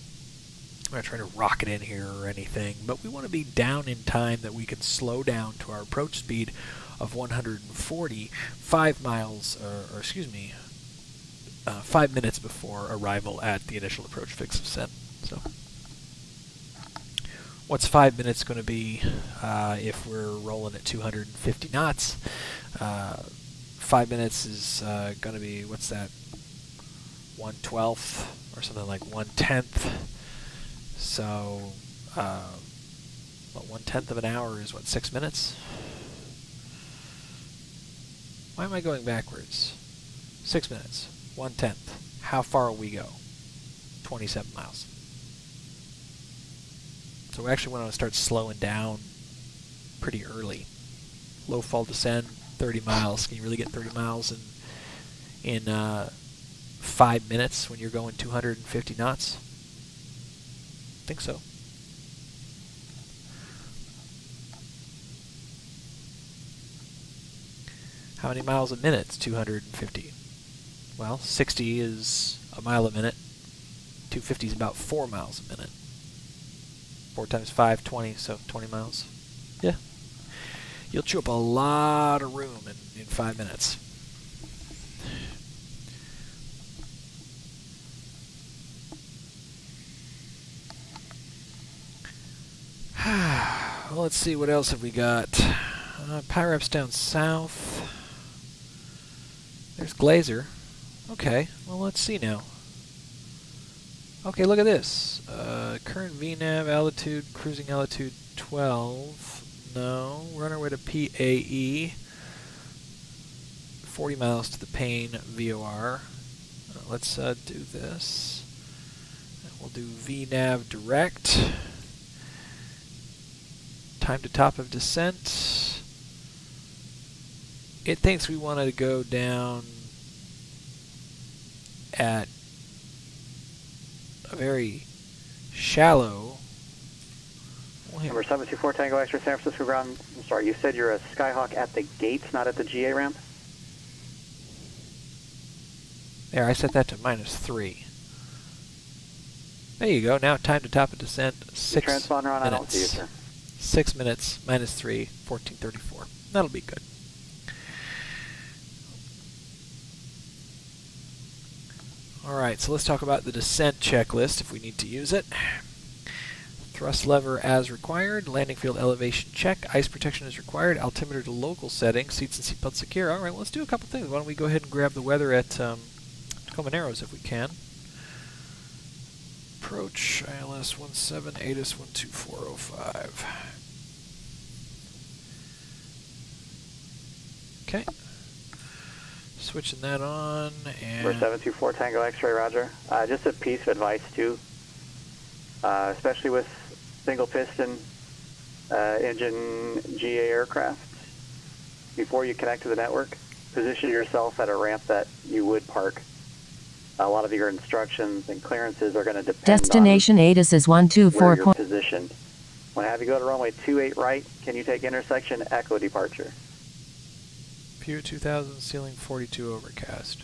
rocket in here or anything, but we want to be down in time that we can slow down to our approach speed of 140, 5 minutes before arrival at the initial approach fix of ascent. So, what's 5 minutes going to be if we're rolling at 250 knots? 5 minutes is going to be, what's that, 1/12 or something like 1/10. So, 1/10 of an hour is, what, 6 minutes? Why am I going backwards? 6 minutes, 1/10. How far will we go? 27 miles. So we actually want to start slowing down pretty early. Low fall descent, 30 miles. Can you really get 30 miles in 5 minutes when you're going 250 knots? I think so. How many miles a minute is 250? Well, 60 is a mile a minute. 250 is about 4 miles a minute. 4 times 5, 20, so 20 miles. Yeah. You'll chew up a lot of room in 5 minutes. Well, let's see, what else have we got? Pyreps down south. There's Glazer. Okay, well, let's see now. Okay, look at this. Current VNAV altitude, cruising altitude 12. No, we're on our way to PAE. 40 miles to the Payne VOR. Let's do this. We'll do VNAV direct. Time to top of descent. It thinks we want to go down at a very shallow.
Number 724 Tango Extra San Francisco ground. I'm sorry, you said you're a Skyhawk at the gates, not at the GA ramp?
There, I set that to -3. There you go. Now time to top of descent. 6
transponder on,
minutes.
I don't see you, sir.
6 minutes, -3, 1434. That'll be good. Alright, so let's talk about the descent checklist if we need to use it. Thrust lever as required, landing field elevation check, ice protection is required, altimeter to local settings, seats and seatbelt secure. Alright, well, let's do a couple things. Why don't we go ahead and grab the weather at Tacoma Narrows if we can. Approach ILS 17, ATIS 12405. Okay. Switching that on, and...
Number 724 Tango X-ray, roger. Just a piece of advice, too, especially with single piston engine GA aircraft. Before you connect to the network, position yourself at a ramp that you would park. A lot of your instructions and clearances are going to depend
Destination
on
ATIS is 124.
where you're positioned. When I have you go to runway 28 right, can you take intersection echo departure?
View 2000, ceiling 42 overcast.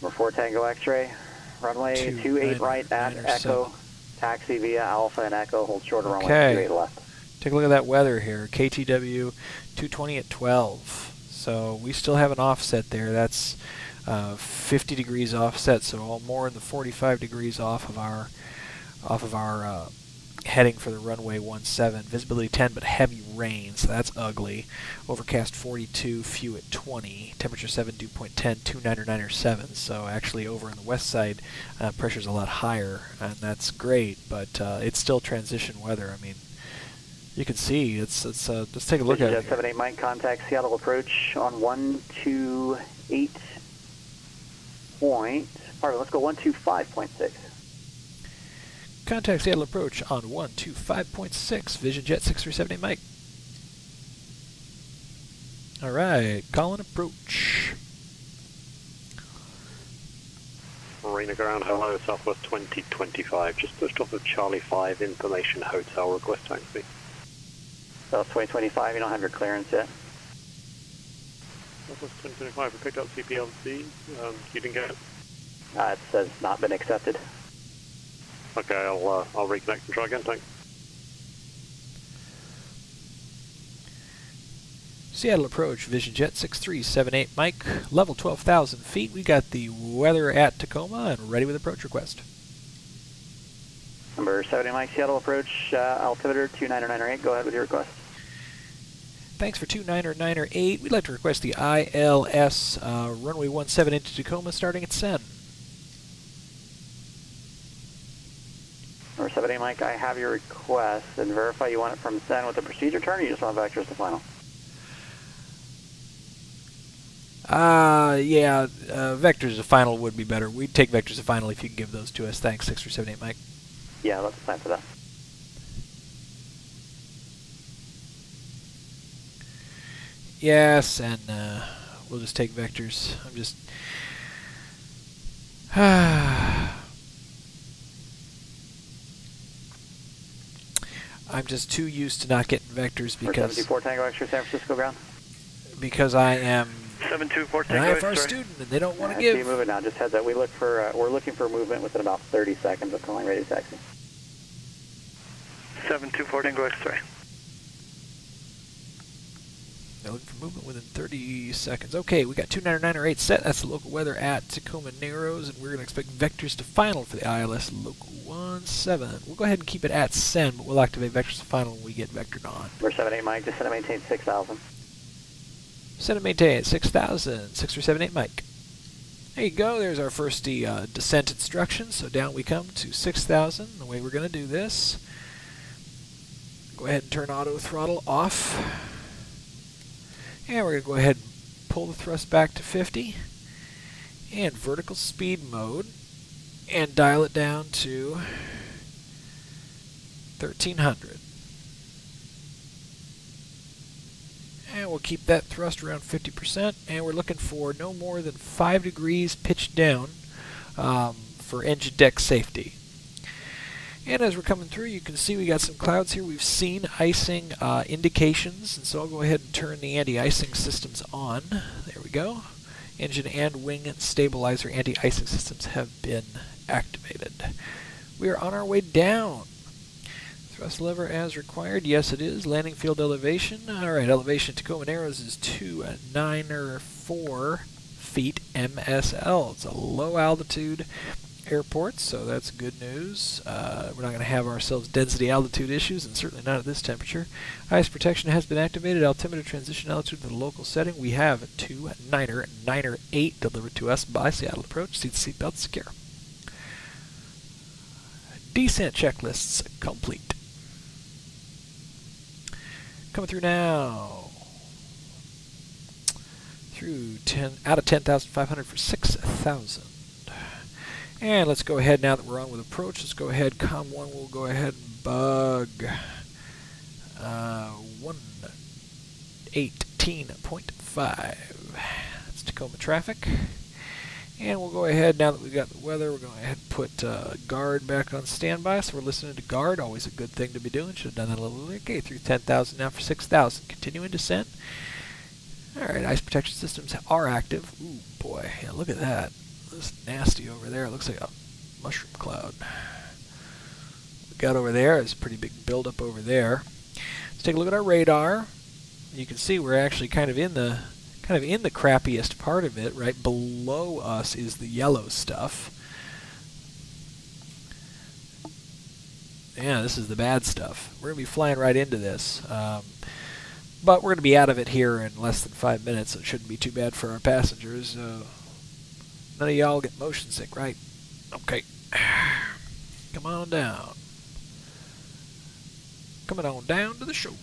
Number 4 Tango X-ray, runway 28 right at Echo, taxi via Alpha and Echo, hold short of runway 28 left.
Take a look at that weather here, KTW 220 at 12. So we still have an offset there. That's 50 degrees offset, so more in the 45 degrees off of our heading for the runway 17. Visibility 10, but heavy rain, so that's ugly. Overcast 42, few at 20. Temperature 7, dew point 10, 299.7. So actually over on the west side, pressure's a lot higher, and that's great. But it's still transition weather. I mean, you can see it's let's take a look at it.
78 Mike, contact Seattle approach on 128 point. Pardon, let's go 125.6.
Contact Seattle approach on 125.6. Vision Jet 6378 Mike. All right, calling approach.
Marina Ground, hello, Southwest 2025. Just pushed off of Charlie 5, information hotel, request taxi.
South 2025, you don't have your clearance yet.
Southwest 2025, we picked up CPLC. You didn't get it?
It says not been accepted.
Okay, I'll reconnect and try again, thanks.
Seattle approach, Vision Jet 6378 Mike, level 12,000 feet. We got the weather at Tacoma and ready with approach request.
Number 70 Mike, Seattle approach, altimeter 29908. Go ahead with your request.
Thanks for 29908. We'd like to request the ILS runway 17 into Tacoma starting at SEN.
Number 70 Mike, I have your request, and verify you want it from SEN with the procedure turn, or you just want vectors to final?
Yeah, vectors to final would be better. We'd take vectors to final if you can give those to us. Thanks, 6378 Mike.
Yeah, let's plan for that.
Yes, and we'll just take vectors. I'm just too used to not getting vectors because
74 Tango X-ray San Francisco ground.
Because I am
724
an
Tango
IFR
X-ray.
student and they don't want to
Keep
give.
moving now. Just heads up. We're looking for movement within about 30 seconds of calling ready to taxi.
724 Tango X-ray.
They're looking for movement within 30 seconds. Okay, we got 29908 set. That's the local weather at Tacoma Narrows, and we're going to expect vectors to final for the ILS Local 17. We'll go ahead and keep it at SEN, but we'll activate vectors to final when we get vectored on.
Number 78 Mike, descend and maintain 6,000.
Send and maintain at 6,000, 6378 Mike. There you go. There's our first descent instructions. So down we come to 6,000. The way we're going to do this, go ahead and turn auto throttle off. And we're going to go ahead and pull the thrust back to 50. And vertical speed mode. And dial it down to 1,300. And we'll keep that thrust around 50%. And we're looking for no more than 5 degrees pitched down for engine deck safety. And as we're coming through, you can see we got some clouds here. We've seen icing indications, and so I'll go ahead and turn the anti-icing systems on. There we go. Engine and wing stabilizer anti-icing systems have been activated. We are on our way down. Thrust lever as required. Yes, it is. Landing field elevation. All right, elevation Tacoma Narrows is 294 feet MSL. It's a low altitude airport, so that's good news. We're not going to have ourselves density altitude issues, and certainly not at this temperature. Ice protection has been activated. Altimeter transition altitude to the local setting. We have a 29908 delivered to us by Seattle Approach. Seatbelt secure. Descent checklists complete. Coming through now. Through out of 10,500 for 6,000. And let's go ahead, now that we're on with approach, let's go ahead, COM 1 will go ahead and bug 118.5. That's Tacoma traffic. And we'll go ahead, now that we've got the weather, we're going to go ahead and put guard back on standby. So we're listening to guard, always a good thing to be doing. Should have done that a little earlier. Okay, through 10,000 now for 6,000. Continuing descent. Alright, ice protection systems are active. Ooh, boy, yeah, look at that. This nasty over there. It looks like a mushroom cloud. What we got over there is a pretty big buildup over there. Let's take a look at our radar. You can see we're actually kind of in the crappiest part of it. Right below us is the yellow stuff. Yeah, this is the bad stuff. We're going to be flying right into this. But we're going to be out of it here in less than 5 minutes, so it shouldn't be too bad for our passengers. None of y'all get motion sick, right? Okay. Come on down. Coming on down to the show.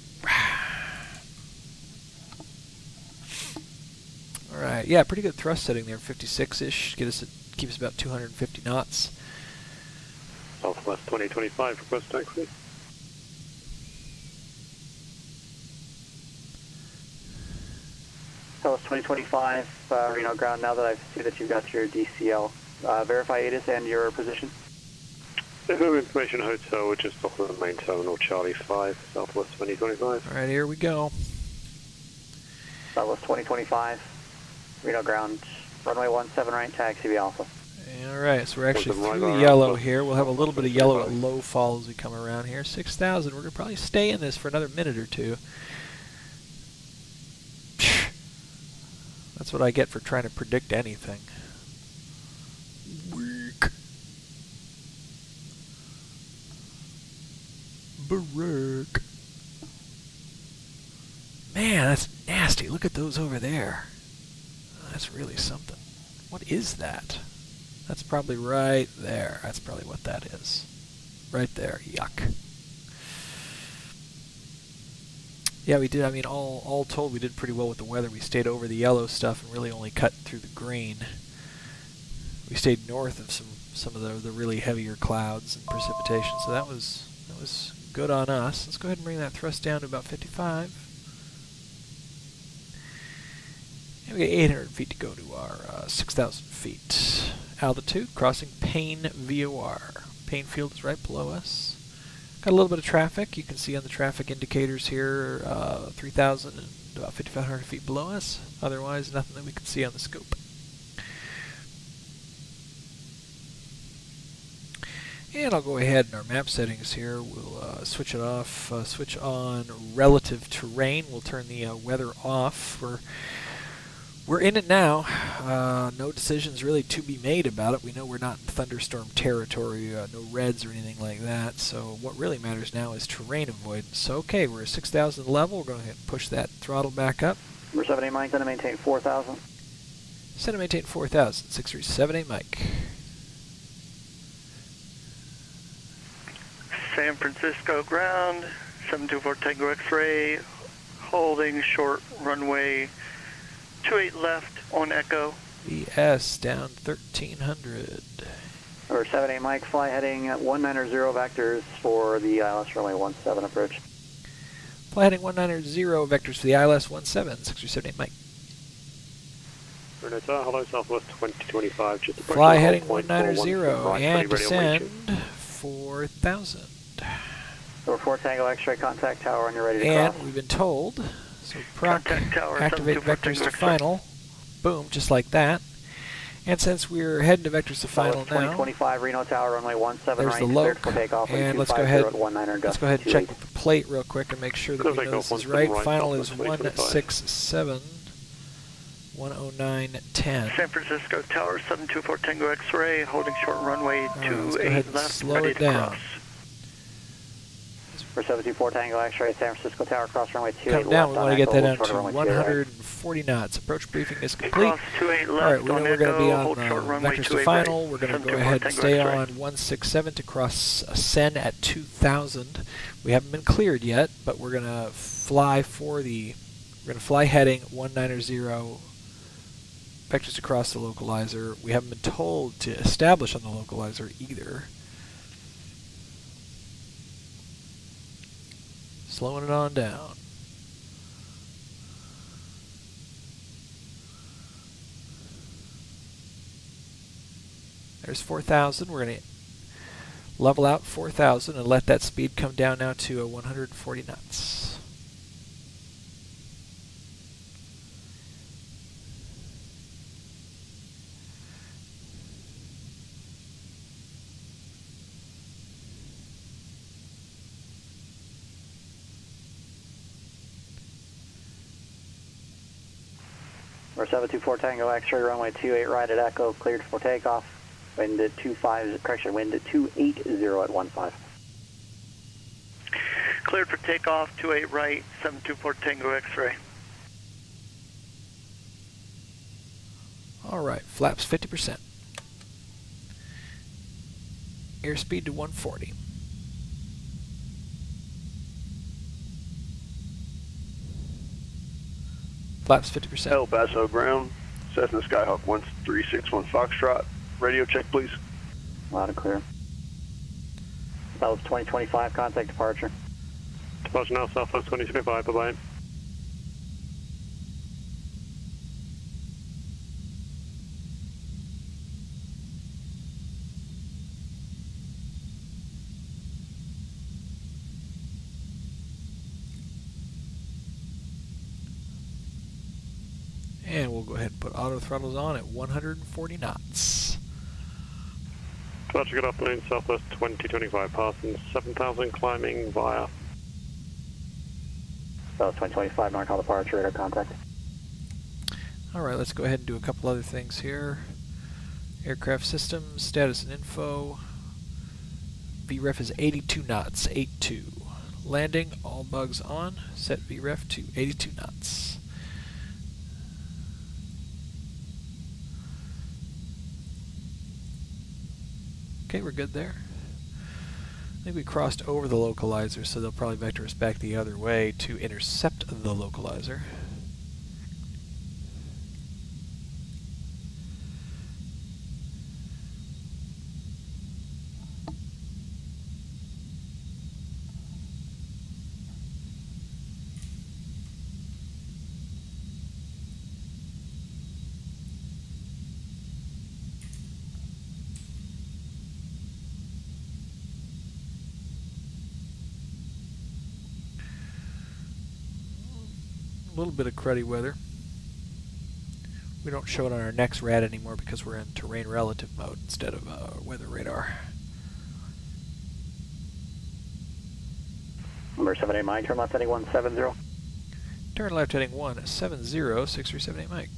Alright, yeah, pretty good thrust setting there, 56-ish. Keep us about 250 knots.
Southwest 2025, request taxi.
Southwest 2025, Reno ground, now that I see that you've got your DCL. Verify ATIS and your position.
Echo Information Hotel, we're just off of the main terminal, Charlie 5, Southwest 2025.
Alright, here we go.
Southwest 2025, Reno ground, runway 17 right, taxi V Alpha.
Alright, so we're actually
Right
through the
on
yellow
Alpha.
here. We'll have a little bit of yellow at low fall as we come around here. 6,000. We're going to probably stay in this for another minute or two. That's what I get for trying to predict anything. Weak. Barak. Man, that's nasty. Look at those over there. That's really something. What is that? That's probably right there. That's probably what that is. Right there. Yuck. Yeah, we did. I mean, all told, we did pretty well with the weather. We stayed over the yellow stuff and really only cut through the green. We stayed north of some of the really heavier clouds and precipitation, so that was good on us. Let's go ahead and bring that thrust down to about 55. And we got 800 feet to go to our 6,000 feet altitude, crossing Payne VOR. Payne Field is right below us. Got a little bit of traffic. You can see on the traffic indicators here, 3,000 and about 5,500 feet below us. Otherwise, nothing that we can see on the scope. And I'll go ahead in our map settings here. We'll switch it off, switch on relative terrain. We'll turn the weather off. We're in it now. No decisions really to be made about it. We know we're not in thunderstorm territory, no reds or anything like that. So what really matters now is terrain avoidance. So okay, we're at 6,000 level. We're going to push that throttle back up.
Number 78 Mike, going to maintain 4,000.
Set to maintain 4,000. 6378 Mike.
San Francisco ground, 724 Tango X-ray, holding short runway 28 left on Echo.
VS down 1,300.
Number 78 Mike, fly heading 190 vectors for the ILS runway 17 approach.
Fly heading 190 vectors for the ILS 17, 6378 Mike.
Renault Tower, hello, Southwest 2025, just approaching
Fly
the
heading
hold point
190
right,
and
ready on way
descend
two.
4,000.
Number 4 Tango X-ray, contact tower when you're ready to
And
cross.
we've been told, so proc,
Contact tower,
activate
724
vectors to
Tango X-ray.
final. Boom, just like that. And since we're heading to vectors to final
Southwest
now,
2025 Reno Tower runway 17
there's
right,
the
cleared
loc.
for takeoff.
And let's go
250
ahead,
at 19
let's go ahead and check with the plate real quick and make sure that we
Clear
know this
takeoff
is right.
17 right,
Final is
Southwest
167, 109.10.
San Francisco Tower, 724 Tango X-ray, holding short runway
All right, let's go ahead
28
and
left,
slow
ready
it
to
down.
cross.
For 724 Tango X-ray, San Francisco Tower, cross runway 28
Come down, we
left
want to
on
get that
Echo,
down to
runway 28 right.
140 knots. Approach briefing is complete.
Cross 28 left
Alright, we know
on
we're going to be
Echo,
on
hold short runway
vectors to
28
final.
right.
We're going to go
724
ahead and
Tango
stay
X-ray.
on 167 to cross Sen at 2,000. We haven't been cleared yet, but we're going to fly heading 190 vectors across the localizer. We haven't been told to establish on the localizer either. Slowing it on down. There's 4,000. We're going to level out 4,000 and let that speed come down now to 140 knots.
We're 724 Tango X-ray, runway 28 right at Echo, cleared for takeoff. Wind at 25, correction, wind at 280 at 15.
Cleared for takeoff, 28 right, 724 Tango X-ray.
All right, flaps 50%. Airspeed to 140. Flaps 50%.
El Paso ground, Cessna Skyhawk 1361 Foxtrot. Radio check, please.
Loud and clear. Southwest 2025, contact departure.
Departure now, Southwest 2025, bye-bye.
And we'll go ahead and put auto throttles on at 140 knots.
Departure, good afternoon, Southwest 2025, passing 7,000, climbing via.
Southwest 2025, NorCal departure, radar contact.
All right, let's go ahead and do a couple other things here. Aircraft systems, status and info. VREF is 82 knots, 82. Landing, all bugs on. Set VREF to 82 knots. Okay, we're good there. I think we crossed over the localizer, so they'll probably vector us back the other way to intercept the localizer. A little bit of cruddy weather. We don't show it on our next rad anymore because we're in terrain relative mode instead of weather radar.
Number 78 Mike, turn left heading 170.
Turn left heading 170, 6378 Mike.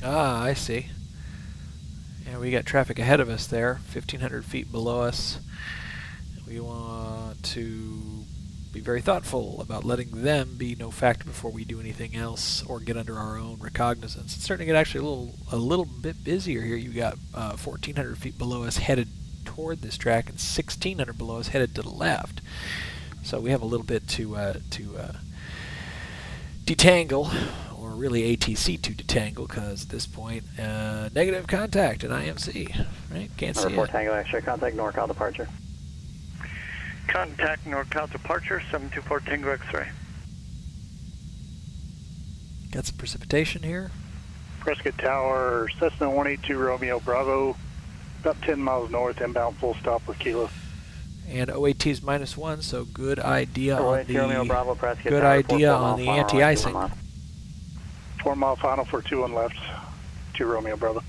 Ah, I see. And we got traffic ahead of us there, 1,500 feet below us. We want to be very thoughtful about letting them be no factor before we do anything else or get under our own recognizance. It's starting to get actually a little bit busier here. You got 1,400 feet below us headed toward this track and 1,600 below us headed to the left. So we have a little bit to detangle, or really ATC to detangle, because at this point, negative contact at IMC, right? Can't see
Number 4
it.
Tango X-ray, contact NorCal departure.
Contact NorCal departure, 724 Tango X-ray.
Got some precipitation here.
Prescott Tower, Cessna 182 Romeo Bravo, about 10 miles north, inbound full stop with Kilo.
And OAT is -1, so good idea on
OAT Romeo Bravo,
the
Prescott
good
Tower,
idea
4
on the
mile final,
anti-icing.
4 mile final for 21 left, 2 Romeo Bravo.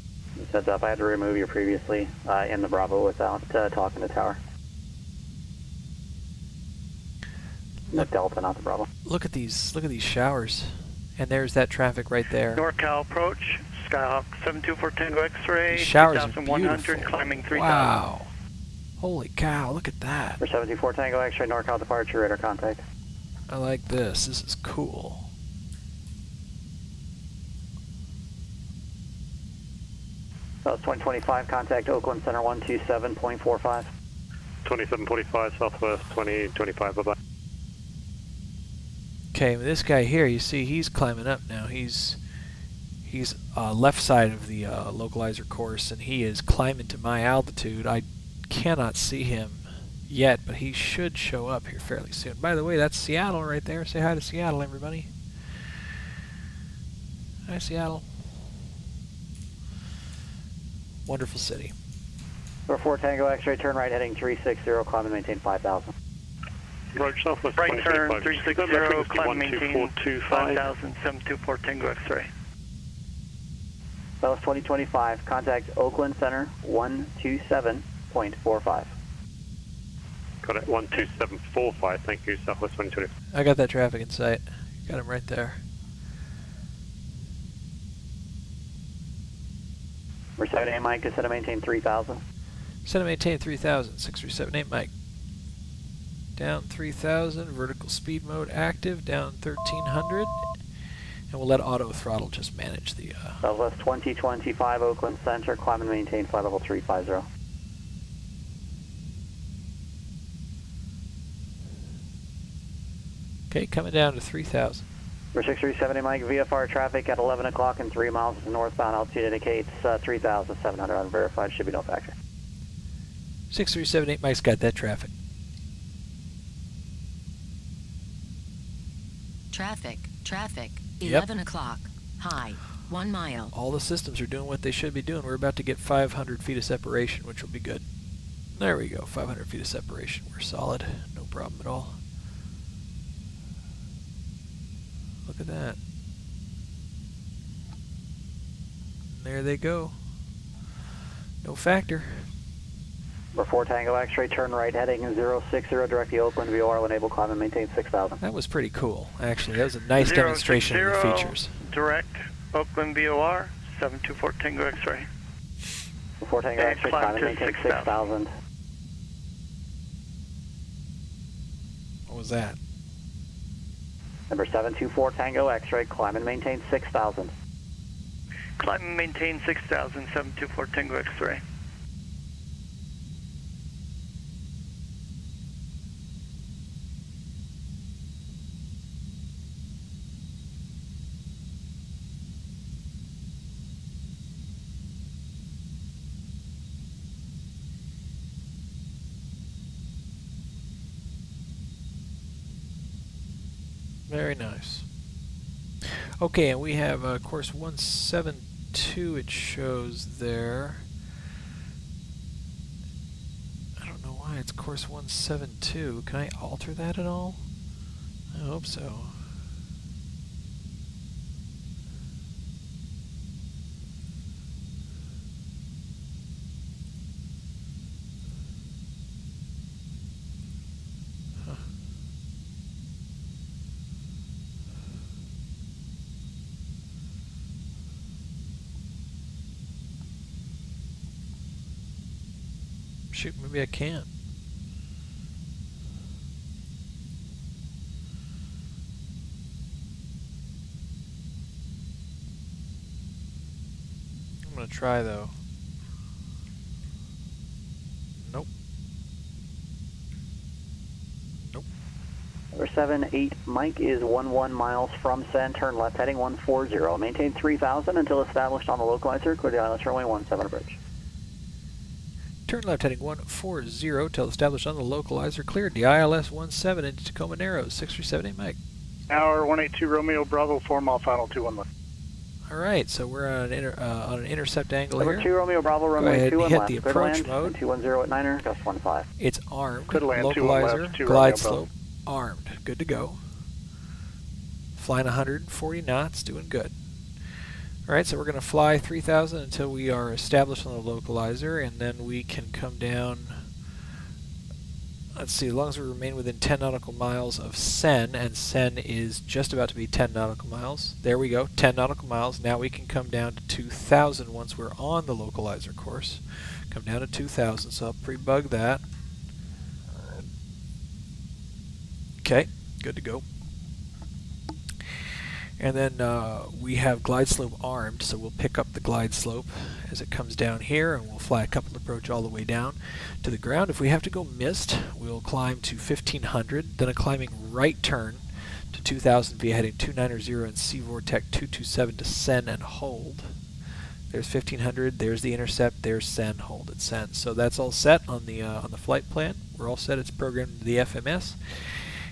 Heads up, I had to remove you previously in the Bravo without talking to tower. The Delta, not the Bravo.
Look at these showers, and there's that traffic right there.
NorCal approach, Skyhawk 724 Tango X-ray,
These showers are
3,100,
beautiful.
climbing 3,000.
Wow. Holy cow, look at that.
For 724 Tango X-ray, NorCal departure, radar contact.
I like this. This is cool.
South 2025, contact Oakland Center 127.45.
2745, Southwest 2025, bye-bye.
Okay, this guy here, you see, he's climbing up now. He's He's left side of the localizer course, and he is climbing to my altitude. I cannot see him yet, but he should show up here fairly soon. By the way, that's Seattle right there. Say hi to Seattle, everybody. Hi, Seattle. Wonderful city.
Number 4 Tango X-ray, turn right heading 360, climb and maintain 5,000.
Roger, Southwest
Right turn
2025.
360, climb and maintain
12425.
5,000, 724 Tango X-ray.
Southwest 2025, contact Oakland Center 127.45.
Got it, 12745, thank you, Southwest 2025.
I got that traffic in sight. Got him right there.
Number 7A Mike, descend and maintain 3,000.
Set and maintain 3,000. 6378 Mike. Down 3,000. Vertical speed mode active. Down 1,300. And we'll let auto throttle just manage the...
Southwest 2025, Oakland Center, climb and maintain flight level 350.
Okay, coming down to 3,000.
Number 637 Mike, VFR traffic at 11 o'clock and 3 miles northbound. Altitude indicates 3,700 unverified. Should be no factor.
6378 Mike's got that traffic.
Traffic.
Yep.
11 o'clock. High. 1 mile.
All the systems are doing what they should be doing. We're about to get 500 feet of separation, which will be good. There we go, 500 feet of separation. We're solid. No problem at all. Look at that. There they go. No factor.
Number 4 Tango X-ray, turn right heading 060, directly Oakland, VOR will enable climb and maintain 6,000.
That was pretty cool, actually. That was a nice demonstration of the features.
Direct Oakland VOR 724 Tango X-ray.
Number 4 Tango
And
X-ray,
climb
climb and
to
maintain
6,000.
6,000.
What was that?
Number 724 Tango X-ray, climb and maintain 6,000.
Climb and maintain 6,000, 724 Tango X-ray.
Very nice. Okay, and we have course 172 it shows there. I don't know why it's course 172. Can I alter that at all? I hope so. Shoot, maybe I can't. I'm gonna try though. Nope. Nope.
Number 78 Mike is 11 miles from Sen, turn left heading 140. Maintain 3,000 until established on the localizer. Clear the ILS runway 17 bridge.
Turn left heading 140 till established on the localizer. Cleared the ILS 17 into Tacoma Narrows. 6378 Mike.
Tower 182 Romeo Bravo, 4 mile final 211.
All right, so we're on an intercept angle
Number
here.
2 Romeo Bravo,
Go
runway
ahead
21
and hit
left.
the
Clear to
approach
land,
mode.
210 at Niner, gust 15.
It's armed.
Clear to land, 21
Localizer,
left, 2
glide
Romeo Bravo.
slope, armed. Good to go. Flying 140 knots, doing good. All right, so we're going to fly 3,000 until we are established on the localizer, and then we can come down. Let's see, as long as we remain within 10 nautical miles of Sen, and Sen is just about to be 10 nautical miles. There we go, 10 nautical miles. Now we can come down to 2,000 once we're on the localizer course. Come down to 2,000, so I'll pre-bug that. Okay, good to go. And then we have glide slope armed, so we'll pick up the glide slope as it comes down here, and we'll fly a coupled approach all the way down to the ground. If we have to go missed, we'll climb to 1,500, then a climbing right turn to 2000 via heading 290 and C-Vortec 227 to send and hold. There's 1500, there's the intercept, there's send, hold, it sends. So that's all set on the flight plan. We're all set, it's programmed to the FMS.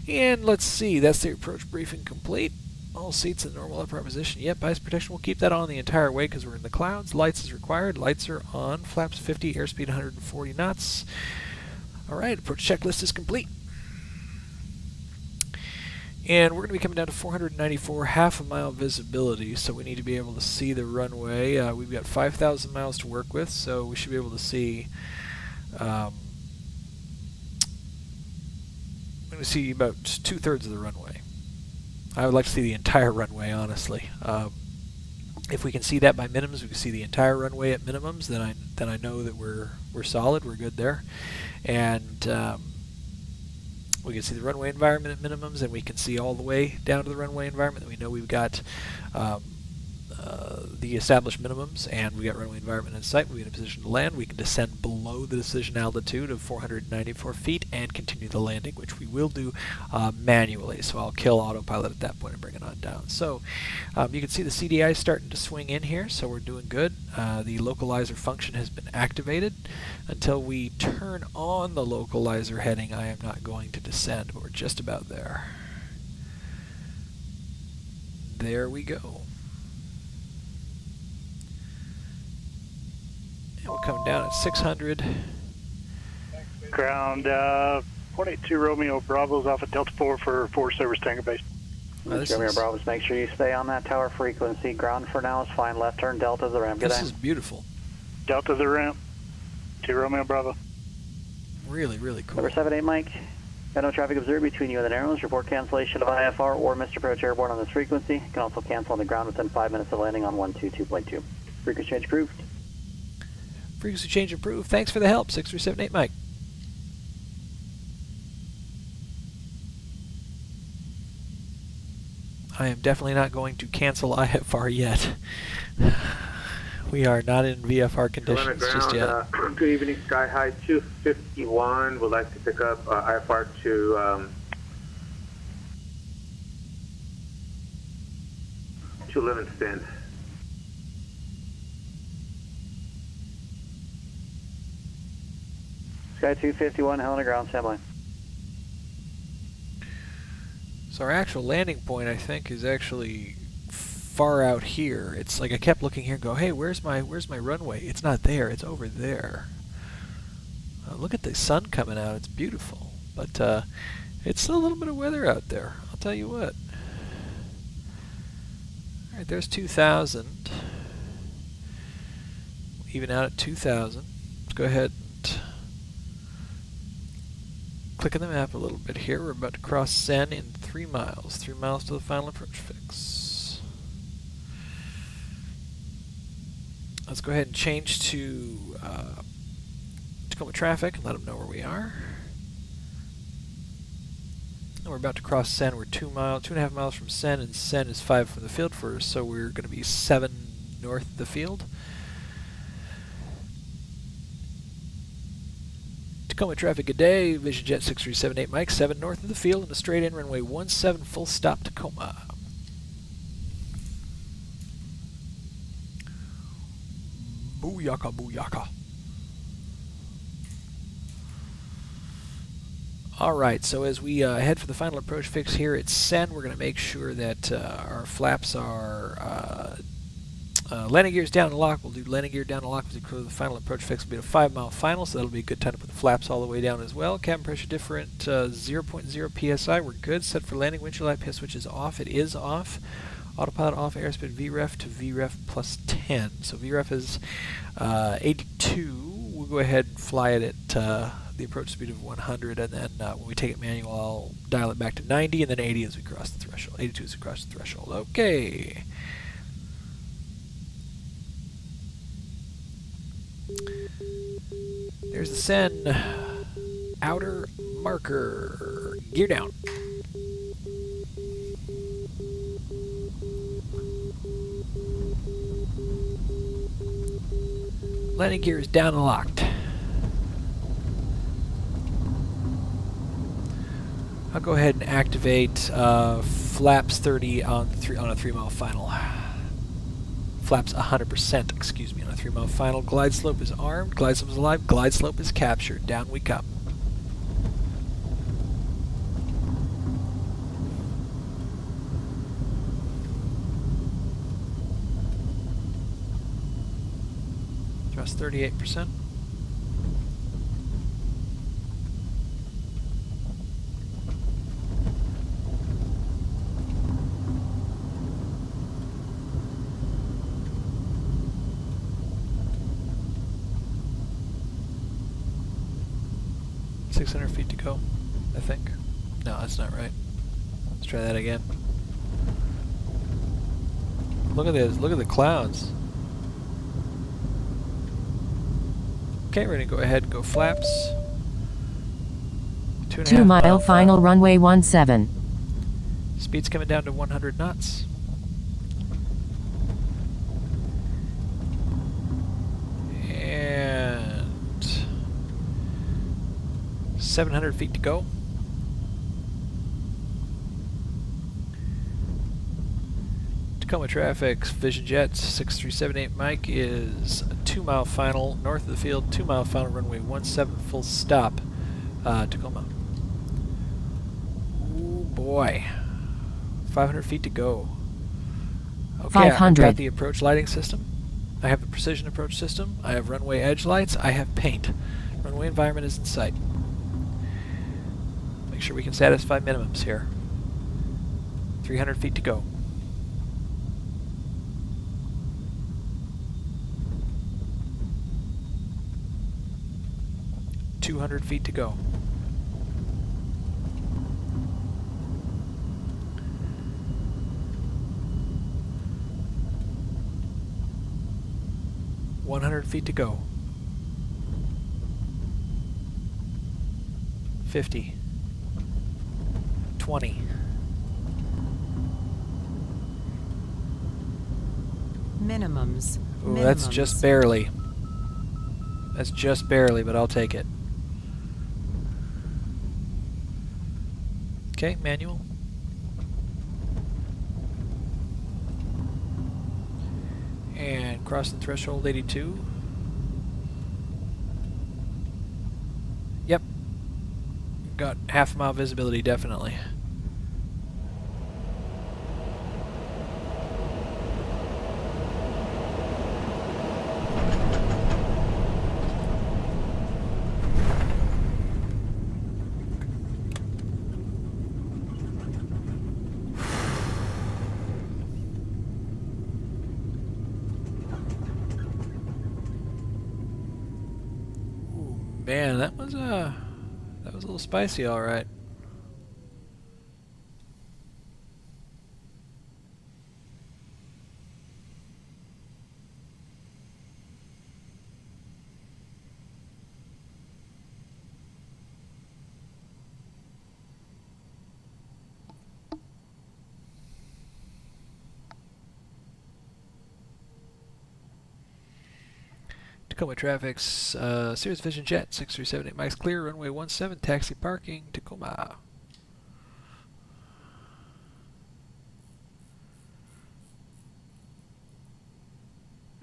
And let's see, that's the approach briefing complete. All seats in normal upright position. Yep, ice protection, we'll keep that on the entire way because we're in the clouds. Lights is required, lights are on, flaps 50, airspeed 140 knots. Alright, approach checklist is complete. And we're going to be coming down to 494, half a mile visibility, so we need to be able to see the runway. We've got 5,000 miles to work with, so we should be able to see I'm going to see about 2/3 of the runway. I would like to see the entire runway, honestly. If we can see that by minimums, we can see the entire runway at minimums, then I know that we're solid, we're good there. And we can see the runway environment at minimums, and we can see all the way down to the runway environment. We know we've got the established minimums, and we got runway environment in sight. We're in a position to land. We can descend below the decision altitude of 494 feet and continue the landing, which we will do manually. So I'll kill autopilot at that point and bring it on down. So you can see the CDI starting to swing in here, so we're doing good. The localizer function has been activated. Until we turn on the localizer heading, I am not going to descend, but we're just about there. There we go. And we'll come down at 600.
Ground 182 Romeo Bravo's off at Delta 4 for 4 service Tango base.
Romeo Bravo's, make sure you stay on that tower frequency. Ground for now is fine. Left turn, Delta the ramp. Good
This
day.
is beautiful.
Delta the ramp. 2 Romeo Bravo.
Really, really cool.
Number 78 Mike. Got no traffic observed between you and the Narrows. Report cancellation of IFR or Mr. Approach airborne on this frequency. You can also cancel on the ground within 5 minutes of landing on 122.2. Frequency change approved.
Frequency change approved. Thanks for the help, 6378 Mike. I am definitely not going to cancel IFR yet. We are not in VFR conditions just yet.
Good evening, Sky High 251. Would like to pick up IFR to Livingston.
Sky 251, Helena ground, standby.
So our actual landing point, I think, is actually far out here. It's like I kept looking here and go, hey, where's my runway? It's not there, it's over there. Look at the sun coming out, it's beautiful. But it's still a little bit of weather out there, I'll tell you what. Alright, there's 2,000. Even out at 2,000. Let's go ahead and click on the map a little bit here. We're about to cross Sen in 3 miles. 3 miles to the final approach fix. Let's go ahead and change to Tacoma traffic and let them know where we are. And we're about to cross Sen. We're 2.5 miles from Sen, and Sen is 5 from the field first, so we're going to be 7 north of the field. Tacoma traffic, good day. Vision Jet 6378 Mike, 7 north of the field and a straight in runway 17 full stop Tacoma. Booyaka, booyaka. Alright, so as we head for the final approach fix here at Sen, we're going to make sure that our flaps are landing gears down and lock. We'll do landing gear down and lock. The final approach fix will be a 5-mile final, so that'll be a good time to put the flaps all the way down as well. Cabin pressure different 0.0 psi. We're good. Set for landing. Windshield light PIS switch is off. It is off. Autopilot off. Airspeed VREF to VREF plus 10. So VREF is 82. We'll go ahead and fly it at the approach speed of 100, and then when we take it manual, I'll dial it back to 90, and then 80 as we cross the threshold. 82 as we cross the threshold. Okay. There's the Sen outer marker. Gear down. Landing gear is down and locked. I'll go ahead and activate flaps 30 on a 3-mile final. Flaps 100%, excuse me, on a 3-mile final. Glide slope is armed, glide slope is alive, glide slope is captured. Down we come. Thrust 38%. .600 feet to go, I think. No, that's not right. Let's try that again. Look at this. Look at the clouds. Okay, we're going to go ahead and go flaps.
2 mile final runway 17.
Speed's coming down to 100 knots. And 700 feet to go. Tacoma traffic, Vision Jets, 6378 Mike is a 2-mile final, north of the field, 2-mile final, runway 17, full stop, Tacoma. Ooh boy, 500 feet to go. Okay,
500.
I've got the approach lighting system, I have the precision approach system, I have runway edge lights, I have paint. Runway environment is in sight. Make sure we can satisfy minimums here. 300 feet to go. .200 feet to go. .100 feet to go. 50. 20.
Minimums.
Ooh, that's just barely. That's just barely, but I'll take it. Okay, manual. And crossing threshold 82. Yep. Got half a mile visibility, definitely. Man, that was a little spicy, all right. Tacoma traffic's Sirius Vision Jet 6378 Mike's clear, runway 17, taxi parking, Tacoma.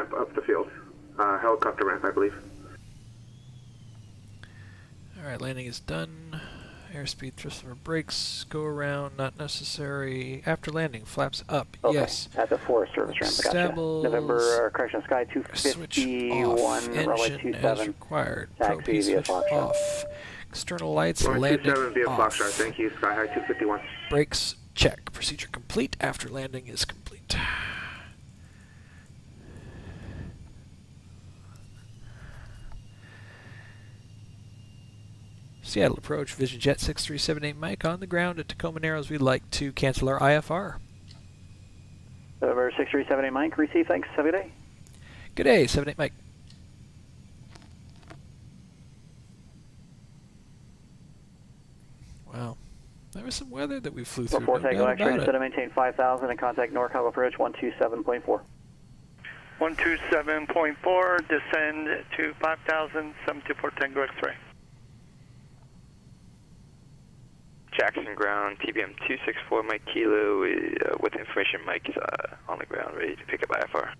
Up the field. Helicopter ramp, I believe.
Alright, landing is done. Airspeed, thrust lever brakes, go around, not necessary. After landing, flaps up,
Okay.
yes.
At the Forest Service ramp, I gotcha.
Stables.
November, correction, Sky
Switch off.
251, runway
Engine as
27.
required.
Taxi
Pro-P
via
switch
Foxtrot.
off. External lights,
Runway
landing
27 via
off.
Foxtrot, thank you. Sky High 251.
Brakes, check. Procedure complete. After landing is complete. Seattle approach, Vision Jet 6378 Mike on the ground at Tacoma Narrows. We'd like to cancel our IFR.
November 6378 Mike, receive, thanks, have a good day.
Good day, 78 Mike. Wow. There was some weather that we flew through.
Before
No
takeoff,
doubt
X-ray,
about
set
it.
to maintain 5,000 and contact NorCal approach 127.4.
127.4, descend to 5,000, 724 Tango X-ray.
Jackson ground, TBM 264 Mike Kilo, with information Mike is on the ground, ready to pick up IFR.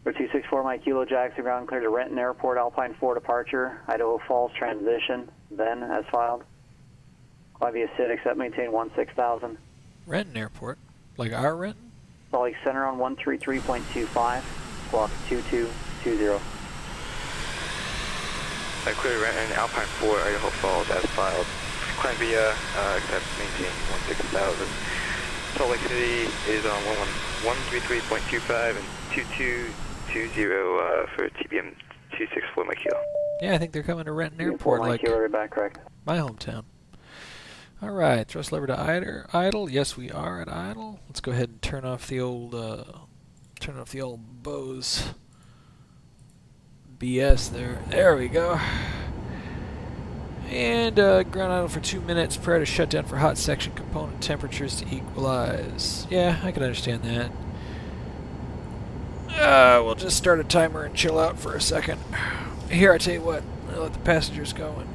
For 264 Mike Kilo, Jackson ground, clear to Renton Airport, Alpine 4 departure, Idaho Falls transition, then as filed. Climb via SID, accept, maintain 16,000.
Renton Airport? Like our Renton?
Salt Lake Center on 133.25, squawk 2220.
Clear Renton, Alpine 4, Idaho Falls, as filed. Climb via, accept, maintain 16,000. Salt Lake City is on 133.25 and 2220 for TBM 264 Mike Kilo.
Yeah, I think they're coming to Renton Airport, like
Kilo, back, correct.
my hometown. All right, thrust lever to idle. Yes, we are at idle. Let's go ahead and turn off the old Bose BS there. There we go. And ground idle for 2 minutes prior to shutdown for hot section component temperatures to equalize. Yeah, I can understand that. We'll just start a timer and chill out for a second. Here, I tell you what, I'll let the passengers go in.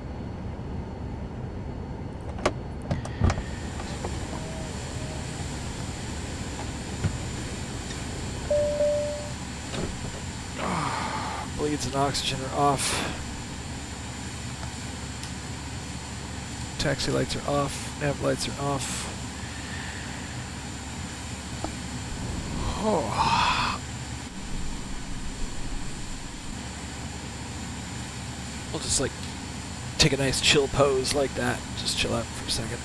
Bleeds and oxygen are off. Taxi lights are off. Nav lights are off. Oh. We'll just like take a nice chill pose like that. Just chill out for a second.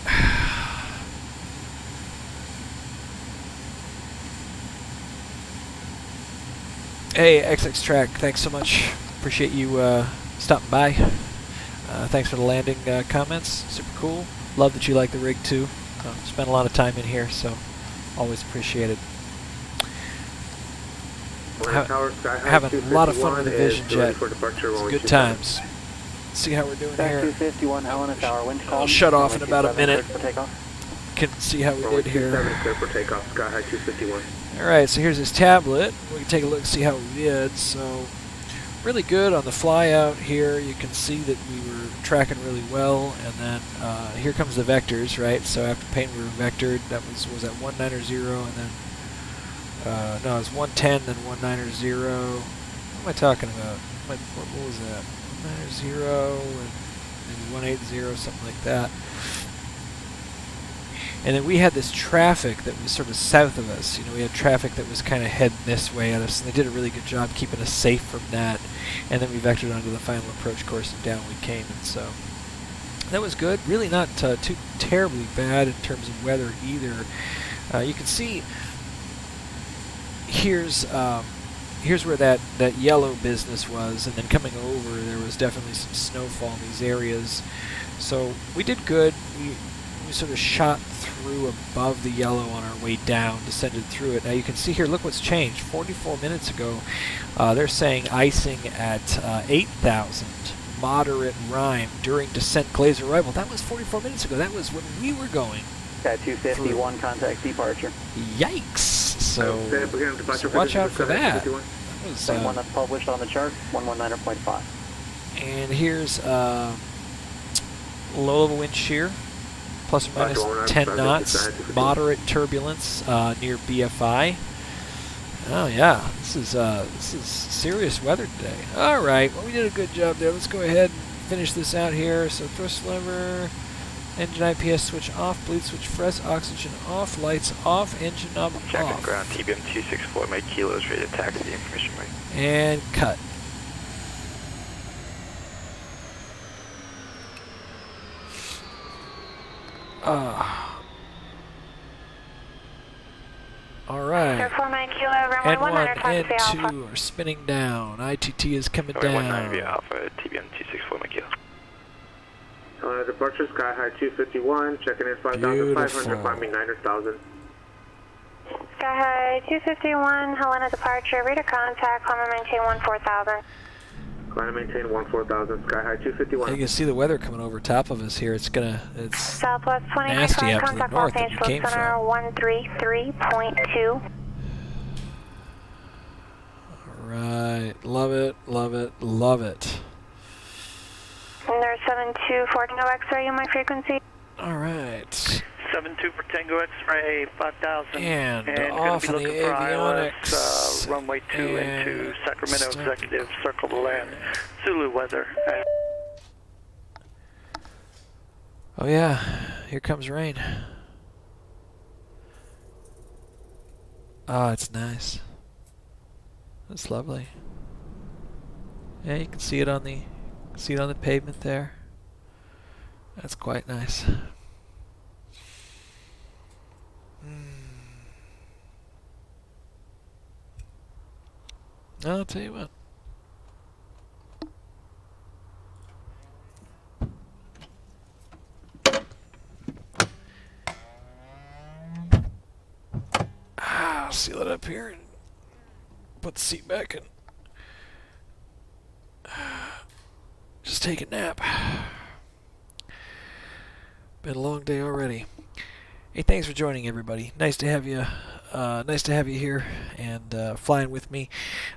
Hey, XX Track, thanks so much. Appreciate you stopping by. Thanks for the landing comments. Super cool. Love that you like the rig too. Spent a lot of time in here, so always appreciate it. Having a lot of fun with the Vision Jet. It's good times. See how we're doing here.
251, Helena Tower, wind calm.
I'll shut off in about a minute. Can see how we did here.
Clear for takeoff, Sky High 251.
Alright, so here's his tablet. We can take a look and see how we did. So, really good on the fly out here. You can see that we were tracking really well. And then here comes the vectors, right? So after paint we were vectored. That was at 190, and then no, it was 110, then 190. What am I talking about? What was that? 190 and maybe 180, something like that. And then we had this traffic that was sort of south of us. You know, we had traffic that was kind of heading this way at us, and they did a really good job keeping us safe from that. And then we vectored onto the final approach course, and down we came. And so that was good. Really not too terribly bad in terms of weather either. You can see here's where that yellow business was, and then coming over, there was definitely some snowfall in these areas. So we did good. We sort of shot through above the yellow on our way down, descended through it. Now you can see here, look what's changed. 44 minutes ago, they're saying icing at 8,000, moderate rime during descent glaze arrival. That was 44 minutes ago. That was when we were going.
At 251, contact departure.
Yikes! So watch out for that.
Same one that's published on the chart, 119.5.
And here's low level wind shear. Plus or minus 10 knots, moderate turbulence near BFI. Oh yeah, this is serious weather today. All right, well we did a good job there. Let's go ahead and finish this out here. So thrust lever, engine IPS switch off, bleed switch fresh, oxygen off, lights off, engine knob off.
Check and ground, TBM 264, Mike Kilo is ready to taxi, information Mike.
And cut. Alright. N1 and N2 are spinning down. ITT is coming down.
190 via Alpha, TBM 264 Mike Kilo.
Departure Sky High 251, checking in 5,500, climbing 9,000.
Sky High 251, Helena departure, reader contact, climb and maintain 14,000.
Climb and maintain 14,000, Sky High 251.
You can see the weather coming over top of us here. It's
Southwest 20,
nasty out to the
contact
north
Los
that we
Angeles
came
Center
from.
133.2.
Alright, love it, love it, love it.
And there's 7240 X-ray, my frequency.
All right.
72 for Tango X-ray 5000.
And
going
off
to be
in the
looking for
avionics.
ILS, runway 2
and
into Sacramento
start-
Executive, circle to land. Zulu weather.
Oh yeah, here comes rain. Oh, it's nice. That's lovely. Yeah, you can see it on the pavement there. That's quite nice. I'll tell you what. I'll seal it up here and put the seat back and just take a nap. Been a long day already. Hey, thanks for joining, everybody. Nice to have you. Nice to have you here and flying with me.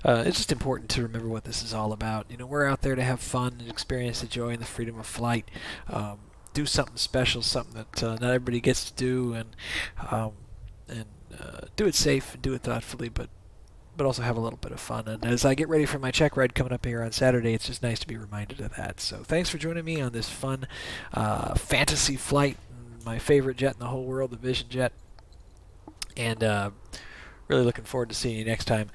It's just important to remember what this is all about. You know, we're out there to have fun and experience the joy and the freedom of flight. Do something special, something that not everybody gets to do, and do it safe and do it thoughtfully, but also have a little bit of fun. And as I get ready for my check ride coming up here on Saturday, it's just nice to be reminded of that. So thanks for joining me on this fun fantasy flight. My favorite jet in the whole world, the Vision jet. And really looking forward to seeing you next time.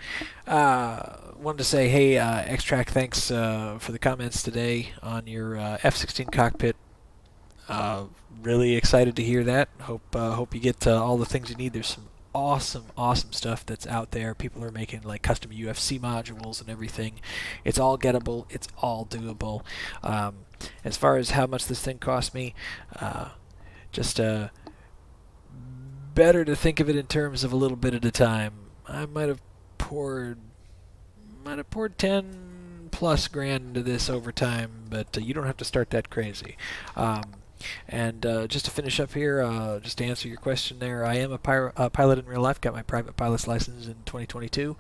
Wanted to say, hey, X-Track, thanks for the comments today on your F-16 cockpit. Really excited to hear that. Hope you get all the things you need. There's some awesome stuff that's out there. People are making like custom UFC modules and everything. It's all gettable. It's all doable. As far as how much this thing cost me, just better to think of it in terms of a little bit at a time. I might have poured 10 plus grand into this over time, but you don't have to start that crazy. And just to finish up here, just to answer your question there, I am a pilot in real life. Got my private pilot's license in 2022.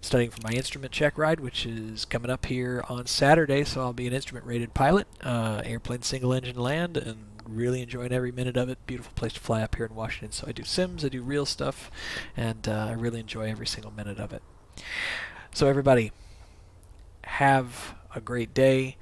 Studying for my instrument check ride, which is coming up here on Saturday, so I'll be an instrument-rated pilot. Airplane single-engine land, and really enjoying every minute of it. Beautiful place to fly up here in Washington. So I do sims, I do real stuff, and I really enjoy every single minute of it. So everybody, have a great day.